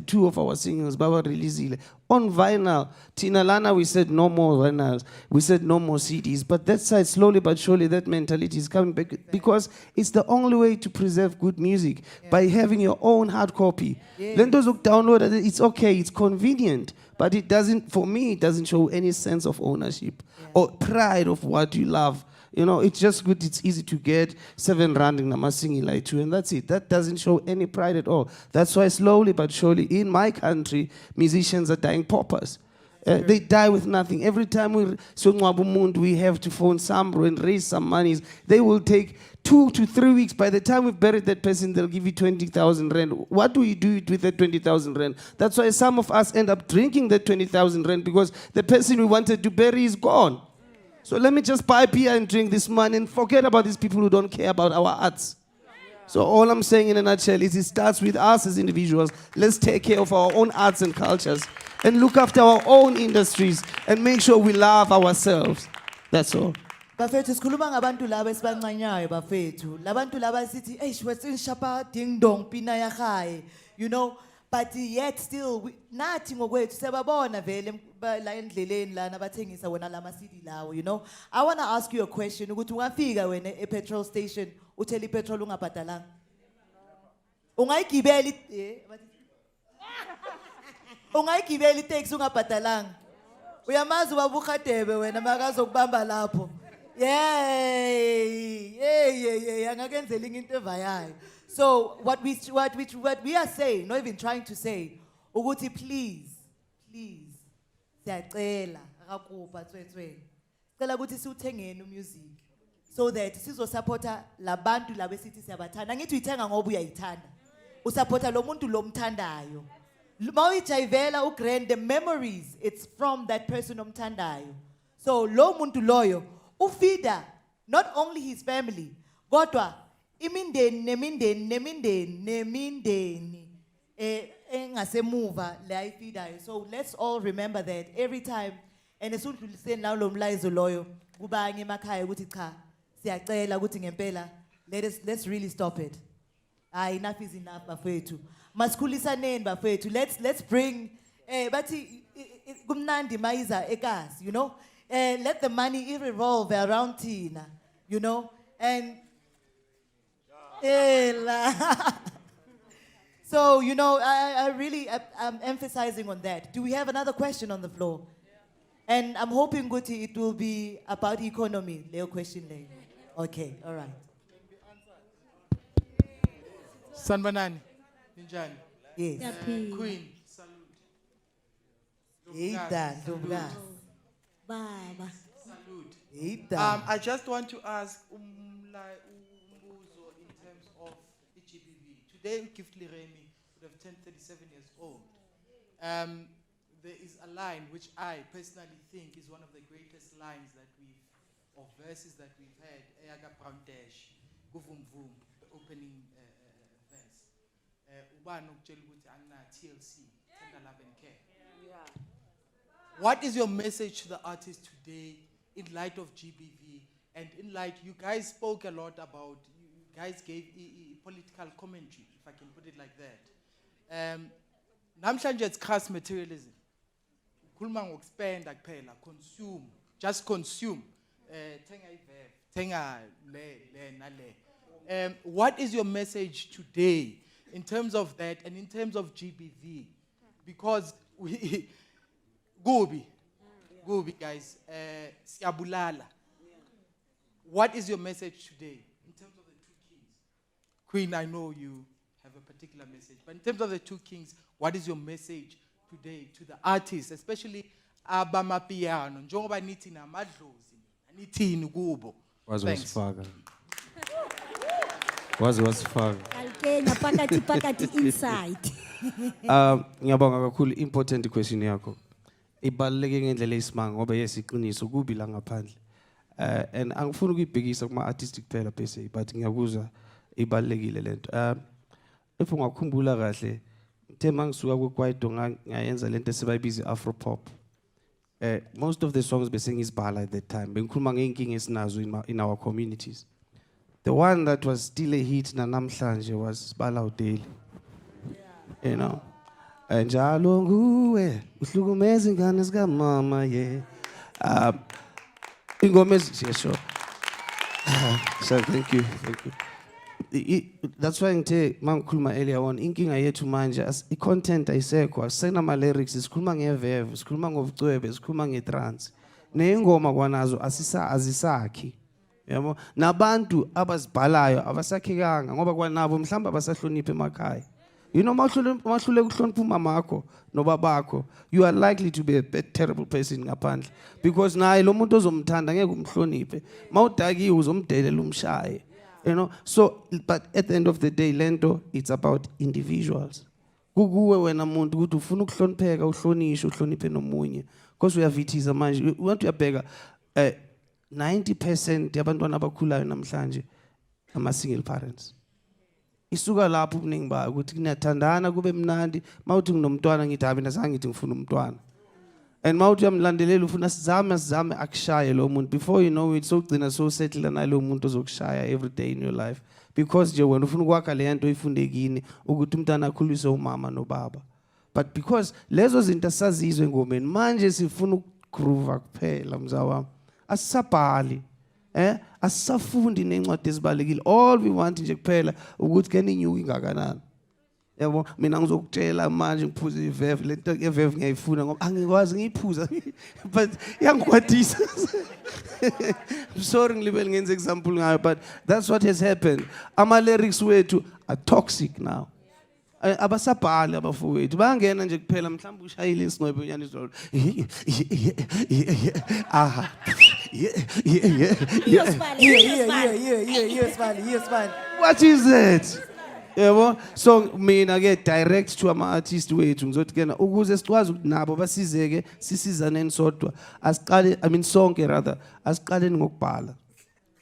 S4: two of our singles, Baba Vuyisile, on vinyl. Tina Lana, we said no more vinyls. We said no more CDs. But that side, slowly but surely, that mentality is coming back because it's the only way to preserve good music by having your own hard copy. Then those who download it, it's okay, it's convenient. But it doesn't, for me, it doesn't show any sense of ownership or pride of what you love. You know, it's just good, it's easy to get 7 rand in Namasingi like 2, and that's it. That doesn't show any pride at all. That's why slowly but surely, in my country, musicians are dying paupers. They die with nothing. Every time we have to phone Sambro and raise some monies, they will take 2 to 3 weeks. By the time we've buried that person, they'll give you 20,000 rand. What do you do with that 20,000 rand? That's why some of us end up drinking that 20,000 rand because the person we wanted to bury is gone. So let me just buy beer and drink this money and forget about these people who don't care about our arts. So all I'm saying in a nutshell is it starts with us as individuals. Let's take care of our own arts and cultures. and look after our own industries and make sure we love ourselves. That's all.
S1: Bafethu sikhuluma ngabantu laba esibancanyayo bafethu. Labantu laba sithi, "Eish, wetsin shapa ding dong pina ya khai." You know, but yet still nathi ngokwethu sebabona vele la endleleni lana bathengisa wena lama CD lawo, you know. I want to ask you a question ukuthi ungafika wena petrol station uthela ipetrol ungabhadalanga. Ungayigibela ungayigibela itaxi ungabhadalanga. Uyamazi ubaba uGadebe wena makazokubamba lapho. Angakenzela into evayayo. So what we are saying, not even trying to say, ukuthi please, siyacela akakupa tswetswe. Sicela ukuthi siuthengeni music so that sizosupporta labantu laba esithi siyabathanda. Ngithi uyithenga ngoba uyayithanda. Usupporta lo muntu lo mthandayo. Mawujayivela ugrand the memories, it's from that person omthandayo. So lo muntu loyo ufida not only his family, kodwa nemindeni engasemuva la ifidayo. So let's all remember that every time and esudluliseni lawo lo mlayezo loyo kubanye emakhaya ukuthi cha siyacela ukuthi ngempela let's really stop it. Enough is enough bafethu. Masikhulisaneni bafethu. Let's bring bathi kumnandi mayiza ekas, you know. Let the money revolve around Tina, you know. And so, you know, I'm emphasizing on that. Do we have another question on the floor? And I'm hoping, Guti, it will be about economy. Leo question, Leigh. Okay, all right.
S8: Sanbanani, Ninjani.
S1: Yes.
S8: Queen, salute.
S3: Baba.
S8: Salute.
S1: Ita.
S8: I just want to ask Umbuzo in terms of GBV. Today, Gift Liremi would have turned 37 years old. There is a line which I personally think is one of the greatest lines that or verses that we've had. Eyaga Brown Dash, Guvum Vum, the opening verse. Ubano Kucheluguti Anna TLC, Tender Love and Care. What is your message to the artists today in light of GBV and in light, you guys spoke a lot about, you guys gave political commentary, if I can put it like that. Namhlanje it's crass materialism. Kulma ngokuspend akuphela, consume, just consume. Tenga le. What is your message today in terms of that and in terms of GBV? Because we Gobi guys, siyabulala. What is your message today in terms of the two kings? Queen, I know you have a particular message, but in terms of the two kings, what is your message today to the artists, especially abamapiano? Njengoba nithi namadlozi, anithini kubo?
S4: Wasifaka. Wasifaka.
S3: Alkenya pakati inside.
S4: Ngiyabonga kakhulu important question yakho. Ibaluleke ngendlela esimanga ngoba yesiqiniso kubi la ngaphandle. And angifuni ukuyibhekisa kuma artistic phela bese but ngiyakuzwa ibalulekile lento. If ungakhumbula kahle tema ngisuka kweKwaito ngayenza lento esibayibiza Afro pop. Most of the songs besengizibhala at that time bengikhuluma ngeenkinga esinazo in our communities. The one that was still a hit namhlanje was Bala Daily. You know. Njalo nguwe uhlukumeza ingane zika mama yeah. Ingoma yeah, sure. So thank you. That's why ngithe mangikhuluma earlier on inkinga yethu manje i-content ayisekho asenama lyrics sikhuluma ngevevu sikhuluma ngobucwebe sikhuluma ngetrance neingoma kwanazo azisakhi yabo nabantu abazibhalayo abasakhekanga ngoba kwanabo mhlamba abasahloniphe emakhaya. You know, mahlule ukuhlonipha umama wakho nobabakho, you are likely to be a terrible person ngaphandle because naye lo muntu ozomthanda ngeke umhloniphe. Mawudakiwe uzomdelela umshaye. You know, so but at the end of the day lento it's about individuals. Kukuwe wena muntu ukuthi ufuna ukuhlonipheka uhlonishwe uhloniphe nomunye because uyavithiza manje we want to yabheka 90% yabantwana abakhulayo namhlanje ama single parents. isuka lapho ubuningi bayo ukuthi kuniyathandana kube mnandi mawuthi nginomntwana ngithi hayi mina zange ngithi ngifuna umntwana and mawuthi uyamlandelela ufuna sizame akushaye lo muntu before you know it sogcina so settle nalo muntu ozokushaya every day in your life because nje wena ufuna ukwakha le nto oyifundekini ukuthi umntana akhuliswe umama nobaba but because lezo zinto asazizwe engomeni manje sifuna ukugroove kuphela mzawami asisabhali asisafundi nencwadi ezibalekile all we want nje kuphela ukuthi ke ninyuka ingakanani yabo mina ngizokutshela manje ngiphuza iveve lento eveve ngiyayifuna ngoba angikwazi ngiyiphuza but yangikwatisa I'm sorry ngilibele ngenze example ngayo but that's what has happened ama lyrics wethu are toxic now abasabhali abafowethu bangena nje kuphela mhlawumbe ushayile isinqwebe unyana izolo aha what is it yebo so mina ke direct to ama artist wethu ngizothi kena ukuze sikwazi ukuthi nabo basizeke sisizaneni sodwa asiqale sonke rather asiqaleni ngokubhala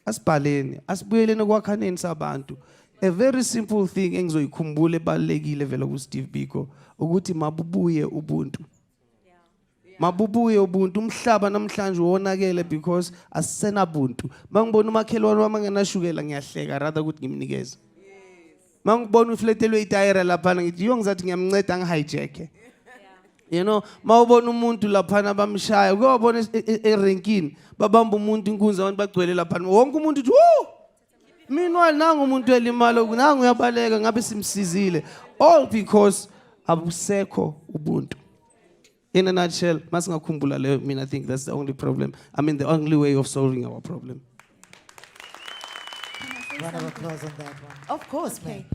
S4: asibhaleni asibuyeleni kwakhaneni sabantu a very simple thing engizoyikhumbula ebalekile vela ku Steve Biko ukuthi mabubuye ubuntu mabubuye ubuntu umhlaba namhlanje wonakele because asisenabuntu mangibona umakhelwane wami angenashukela ngiyahleka rather ukuthi ngimnikeze mangibona ufletelwe itayera lapha ngithi yo ngizathi ngiyamnceda ngihijack you know mawubona umuntu lapha bamshaya kuyobona erenkini babamba umuntu inkunzi abantu bagcwele lapha wonke umuntu uthi mina nangu umuntu elimalo nangu uyabaleka ngabe simsizile all because abusekho ubuntu in a nutshell masingakhumbula leyo I think that's the only problem the only way of solving our problem.
S1: Round of applause on that one. Of course,
S3: Okay.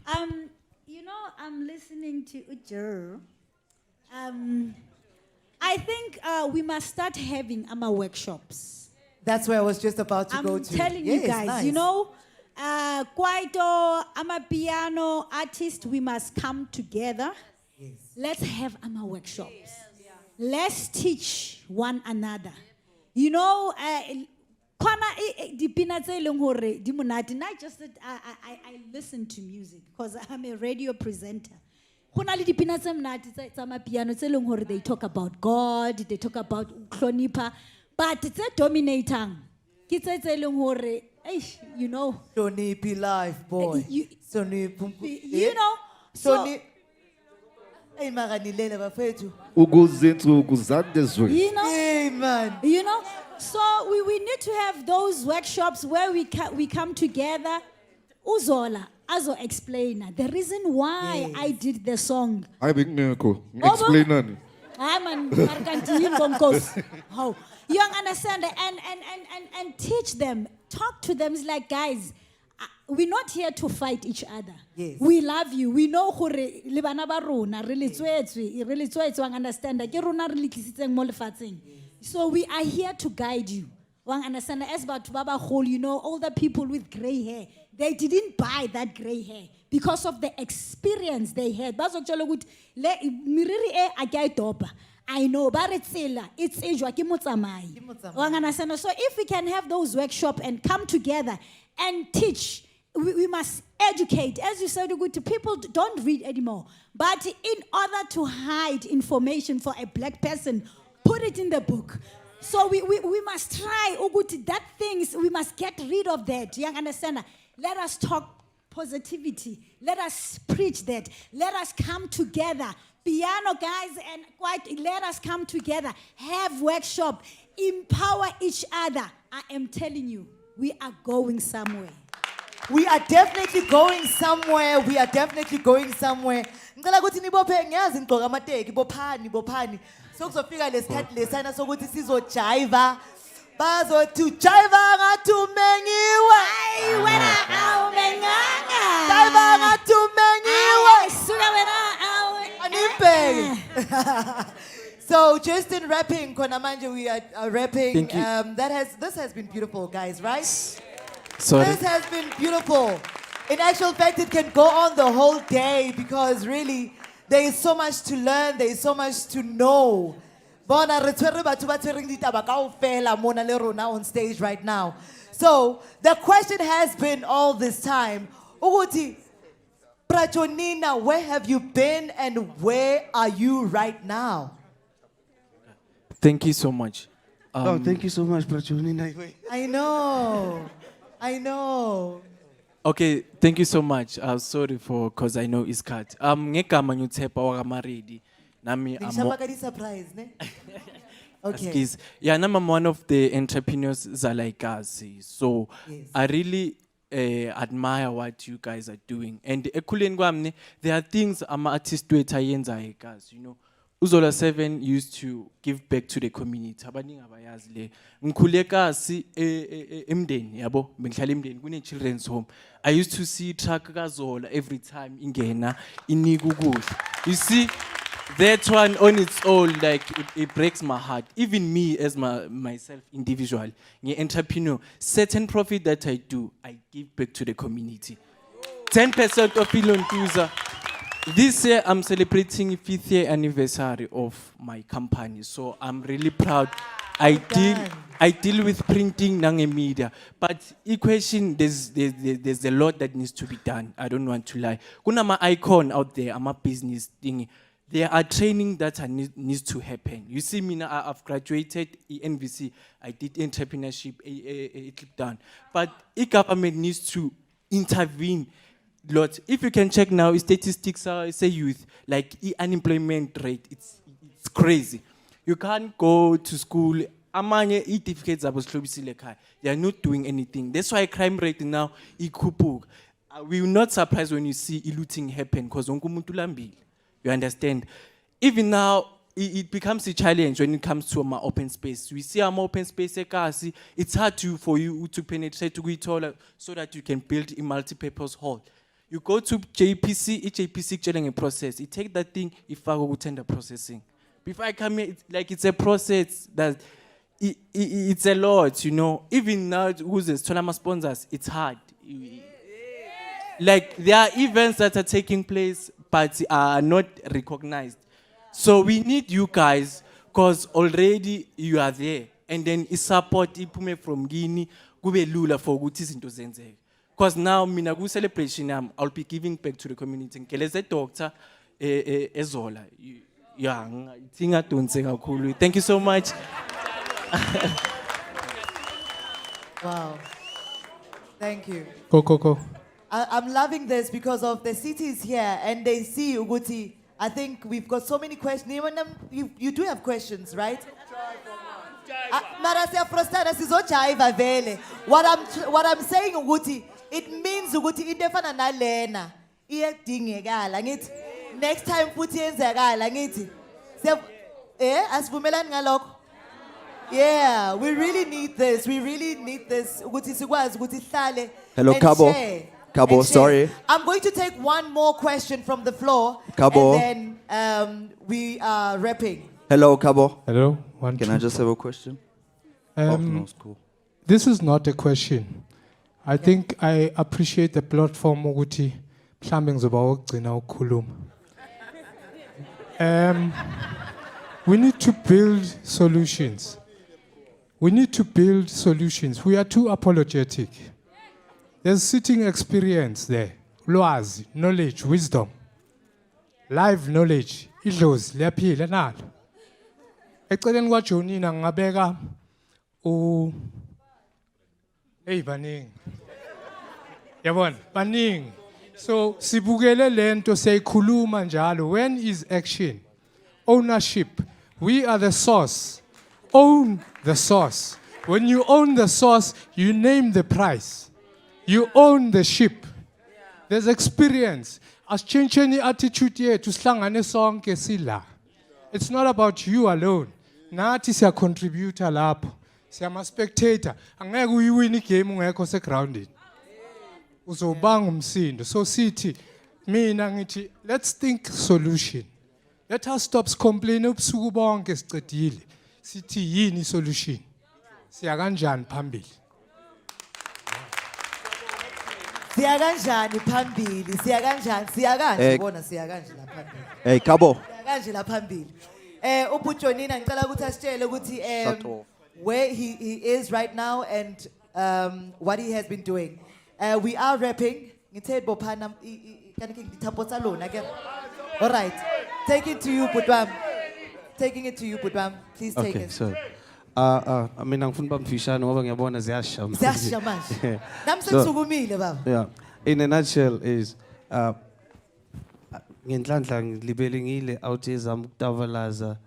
S1: man.
S3: You know, I'm listening to Ujur. I think we must start having AMA workshops.
S1: That's where I was just about to go
S3: I'm
S1: to.
S3: telling you guys,
S1: nice.
S3: you know, Kwaito, AMA piano artist, we must come together.
S1: Yes.
S3: Let's have AMA workshops. Let's teach one another. You know, not just that I listen to music because I'm a radio presenter. They talk about God, they talk about Klonipa, but it's a dominating. You know.
S1: Hloniphi life, boy.
S3: You
S1: You
S3: know, so,
S1: Hey, maganilele bafethu.
S5: Ukuzinsuku zandezwe.
S3: you know,
S1: Hey, man.
S3: you know, so we need to have those workshops where we come together. Uzola, Azo explainer, the reason why I did the song.
S5: Hayi bengekho. Explain nani.
S3: I'm how you understand and teach them, talk to them. It's like, guys, we're not here to fight each other.
S1: Yes.
S3: We love you. We know who le bana ba rona really tswetswe understand ke rona re likisitseng mo lefatsheng. So we are here to guide you. Understand as about Baba Hole, you know, all the people with gray hair, they didn't buy that gray hair because of the experience they had. I know, but it's ejwa ke motsamai. Understand? So if we can have those workshops and come together and teach, we must educate. As you said, people don't read anymore. But in order to hide information for a black person, put it in the book. So we must try that things, we must get rid of that. You understand? Let us talk positivity. Let us preach that. Let us come together. Piano guys and quite, let us come together. Have workshop. Empower each other. I am telling you, we are going somewhere.
S1: We are definitely going somewhere. We are definitely going somewhere. Ngicela ukuthi nibophe ngiyazi ngigqoka amateki bophani. Sokuzofika lesikhathi lesana sokuthi sizojiva. Bazothi jiva ngathi umengiwe.
S3: Hayi wena awumenganga.
S1: Jiva ngathi umengiwe.
S3: Suka wena
S1: Anibheke. So just in rapping, khona manje we are rapping. This has been beautiful, guys, right?
S4: Sorry.
S1: This has been beautiful. In actual fact, it can go on the whole day because really there is so much to learn. There is so much to know. Bona re tshwere batho ba tshwereng ditaba kaofela mona le rona on stage right now. So the question has been all this time, ukuthi Prajonina, where have you been and where are you right now?
S9: Thank you so much.
S4: Oh, thank you so much, Prachunina.
S1: I know.
S9: Okay, thank you so much. Sorry for, cause I know it's cut. Ngegama ngiyuThepha wakaMaredi. Nami
S1: Ngishapha surprise, ne? Okay.
S9: Excuse. Yeah, I'm one of the entrepreneurs Zalaikasi. So
S1: Yes.
S9: I really admire what you guys are doing. And ekhuleni kwami there are things ama-artist wethu ayenzayo guys, you know. Zola 7 used to give back to the community. Abaningi abayazi le. Ngikhule kasi emndeni yabo, bengihlala emndeni kune children's home. I used to see truck kaZola every time ingena inika ukudla. You see, that one on its own, like it breaks my heart. Even me as myself individual, the entrepreneur, certain profit that I do, I give back to the community. 10% of Elon user. This year I'm celebrating 5th year anniversary of my company, so I'm really proud. I deal with printing and media, but equation there's a lot that needs to be done. I don't want to lie. Kuna ma icon out there, I'm a business thing. There are training that needs to happen. You see me now, I've graduated NVC, I did entrepreneurship, it done. But the government needs to intervene. Lot. If you can check now, statistics say youth, like unemployment rate, it's crazy. You can't go to school. Amanye certificates they are not doing anything. That's why crime rate now ikhupuka. We will not surprised when you see looting happen because you understand. Even now, it becomes a challenge when it comes to my open space. We see our open space, it's hard for you to penetrate to it all so that you can build a multi-purpose hall. You go to JPC, each JPC getting a process. You take that thing, if I go tender processing. Before I come here, it's a process that it's a lot, you know. Even now, who's this? Tonama sponsors, it's hard. Like there are events that are taking place, but are not recognized. So we need you guys, because already you are there. And then it's support ipume from Guinea, kube lula for ukuthi izinto zenzeke. Because now, mina ku celebration, I'll be giving back to the community. Ngeleze doctor, Zola. Thank you so much.
S1: Wow. Thank you.
S8: Go.
S1: I'm loving this because of the cities here and they see Uguti. I think we've got so many questions. You do have questions, right? What I'm saying, Uguti, it means Uguti indefana na lena. Iyadingekala ngithi next time futhi yenzekala ngithi. Asivumelani ngalokho? Yeah, we really need this. We really need this. Uguti sikwazi ukuthi sihlale.
S10: Hello,
S1: and
S10: Kabo.
S1: share.
S10: Kabo, sorry.
S1: I'm going to take one more question from the floor.
S10: Kabo.
S1: And then we are wrapping.
S10: Hello, Kabo.
S8: Hello.
S10: Can I just have a question? No, it's cool.
S8: This is not a question. I think I appreciate the platform ukuthi mhlambe ngizoba ukugcina ukukhuluma. We need to build solutions. We need to build solutions. We are too apologetic. There's sitting experience there. Lwazi, knowledge, wisdom. Live knowledge. Idlozi liyaphila nalo. Eceleni kwaJonina ngabeka baningi. Yabona, baningi. So sibukele lento siyayikhuluma njalo. When is action? Ownership. We are the source. Own the source. When you own the source, you name the price. You own the ship. There's experience. As change any attitude here to slangane sonke sila. It's not about you alone. Nathi siya contributor lapho. Siya spectator. Angeke uyiwin igame ungekho segrounded. Uzobanga umsindo. So sithi mina ngithi let's think solution. Let us stop complaining ubusuku bonke sicedile. Sithi yini solution? Siya kanjani phambili?
S1: Siyakanjani phambili? Siyakanjani bona siyakanje la phambili.
S10: Hey, Kabo.
S1: Siyakanje la phambili. UBujonina ngicela ukuthi asitshele ukuthi where he is right now and what he has been doing. We are wrapping. Ngithe bophana Can I ditapotsa lona ke? All right. Take it to you, Putwam. Taking it to you, Putwam. Please take
S4: Okay,
S1: it.
S4: so mina ngifuna bamfishane ngoba ngiyabona ziyasha manje.
S1: Ziyasha manje. Nami
S4: So-
S1: sengisukumile baba.
S4: Yeah. In a nutshell is ngenhlanhla ngilibele ngile out ezama ukutavalaza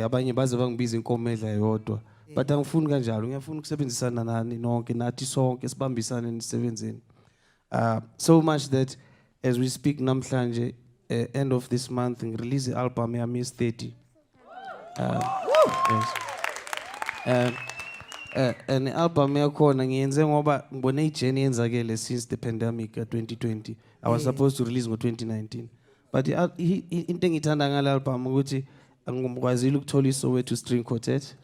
S4: abanye baze bangibiza inkomedla yodwa. But angifuni kanjalo, ngiyafuna ukusebenzisana nani nonke nathi sonke sibambisane nisebenzeni. So much that as we speak namhlanje end of this month ngirelease album yami is 30. Yes. And album yakhona ngiyenze ngoba ngibone ijourney yenzakele since the pandemic 2020. I was supposed to release ngo 2019. But into engithanda ngale album ukuthi angikwazile ukuthola iSoweto string quartet.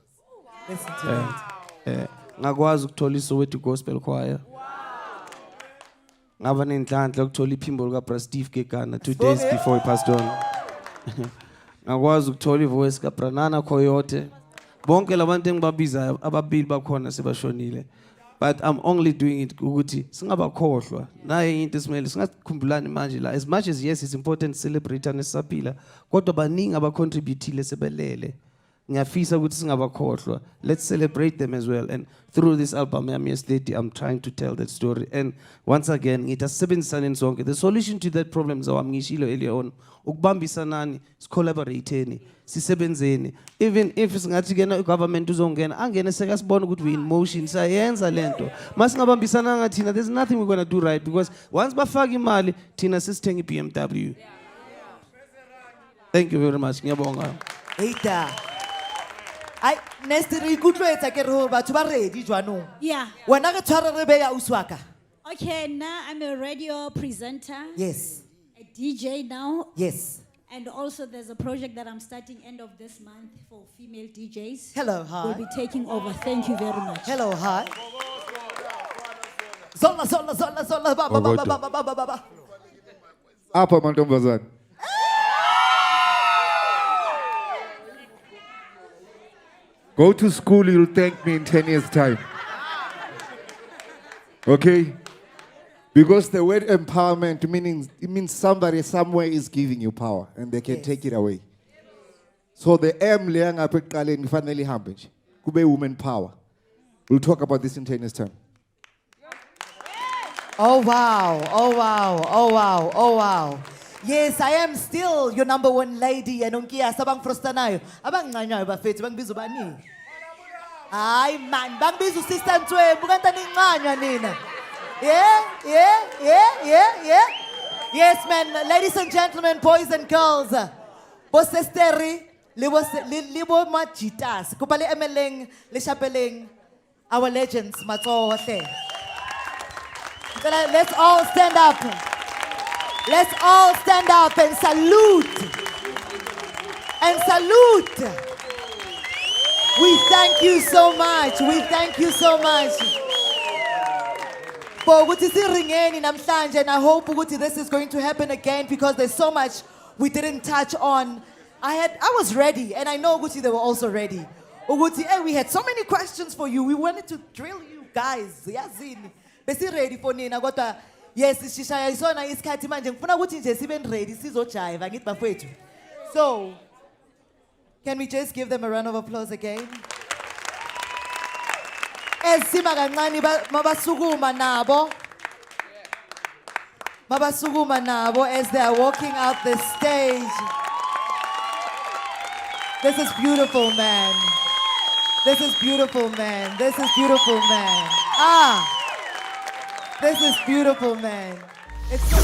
S1: Listen to that.
S4: Ngakwazi ukuthola iSoweto gospel choir. Ngaba nenhlanhla ukuthola iphimbo lika Brother Steve Kekana 2 days before he passed on. Ngakwazi ukuthola ivoice ka Branana Coyote. Bonke labantu engibabiza ababili bakhona sebashonile. But I'm only doing it ukuthi singabakhohlwa. Naye into esimele singakhumbulani manje la, as much as yes it's important to celebrate anesapila kodwa baningi abacontributile sebelele. Ngiyafisa ukuthi singabakhohlwa. Let's celebrate them as well. And through this album yami yes30 I'm trying to tell that story. And once again ngitasebenzisana sonke. The solution to that problem zawami ngishilo earlier on ukubambisanani collaborateeni sisebenzeni, even if singathi kena government uzongena angene sekasibona ukuthi we in motion sayenza lento masingabambisana ngathina there's nothing we're going to do right because once bafaka imali thina sisithenga iBMW. Thank you very much, ngiyabonga.
S1: Eita. Ai Nestum ikutlwetsa ke re hore batho ba ready jwanong.
S3: Yeah.
S1: Wena ke tshwara re be ya uswaka.
S3: Okay, now I'm a radio presenter,
S1: Yes.
S3: a DJ now,
S1: Yes.
S3: and also there's a project that I'm starting end of this month for female DJs.
S1: Hello,
S3: We'll
S1: hi.
S3: be taking over. Thank you very much.
S1: Hello, hi. Zola, ba ba ba ba ba ba ba ba ba.
S5: Apa mantombazane. Go to school, you'll thank me in 10 years' time. Okay? Because the word empowerment it means somebody somewhere is giving you power and they can take it away. So the M leya ngapha ekuqaleni kufanele ihambe nje. Kube women power. We'll talk about this in 10 years' time.
S1: Oh wow, oh wow, oh wow, oh wow. Yes, I am still your number one lady and Nkiyase abangifrosta nayo. Abangincanywayo bafethu bangibiza ubani? Hayi man, bangibiza usister Ntwembu kanti anincanywa nina. Yeah. Yes, man, ladies and gentlemen, boys and girls. Bosesteri, libo majitas. Kupale emeleng, le chapeleng, our legends, matsohle. Let's all stand up. Let's all stand up and salute. And salute. We thank you so much. We thank you so much. For ukuthi siringeni namhlanje, and I hope ukuthi this is going to happen again because there's so much we didn't touch on. I was ready, and I know ukuthi they were also ready. Ukuthi, hey, we had so many questions for you. We wanted to drill you guys. Yazini. Besi ready for nina kodwa yes sishaya isona isikhathi manje ngifuna ukuthi nje sibe ready sizojiva ngithi bafethu. So can we just give them a round of applause again? Ezima kancane mabasukuma nabo as they are walking out the stage. This is beautiful, man. This is beautiful, man. This is beautiful, man. This is beautiful, man. It's so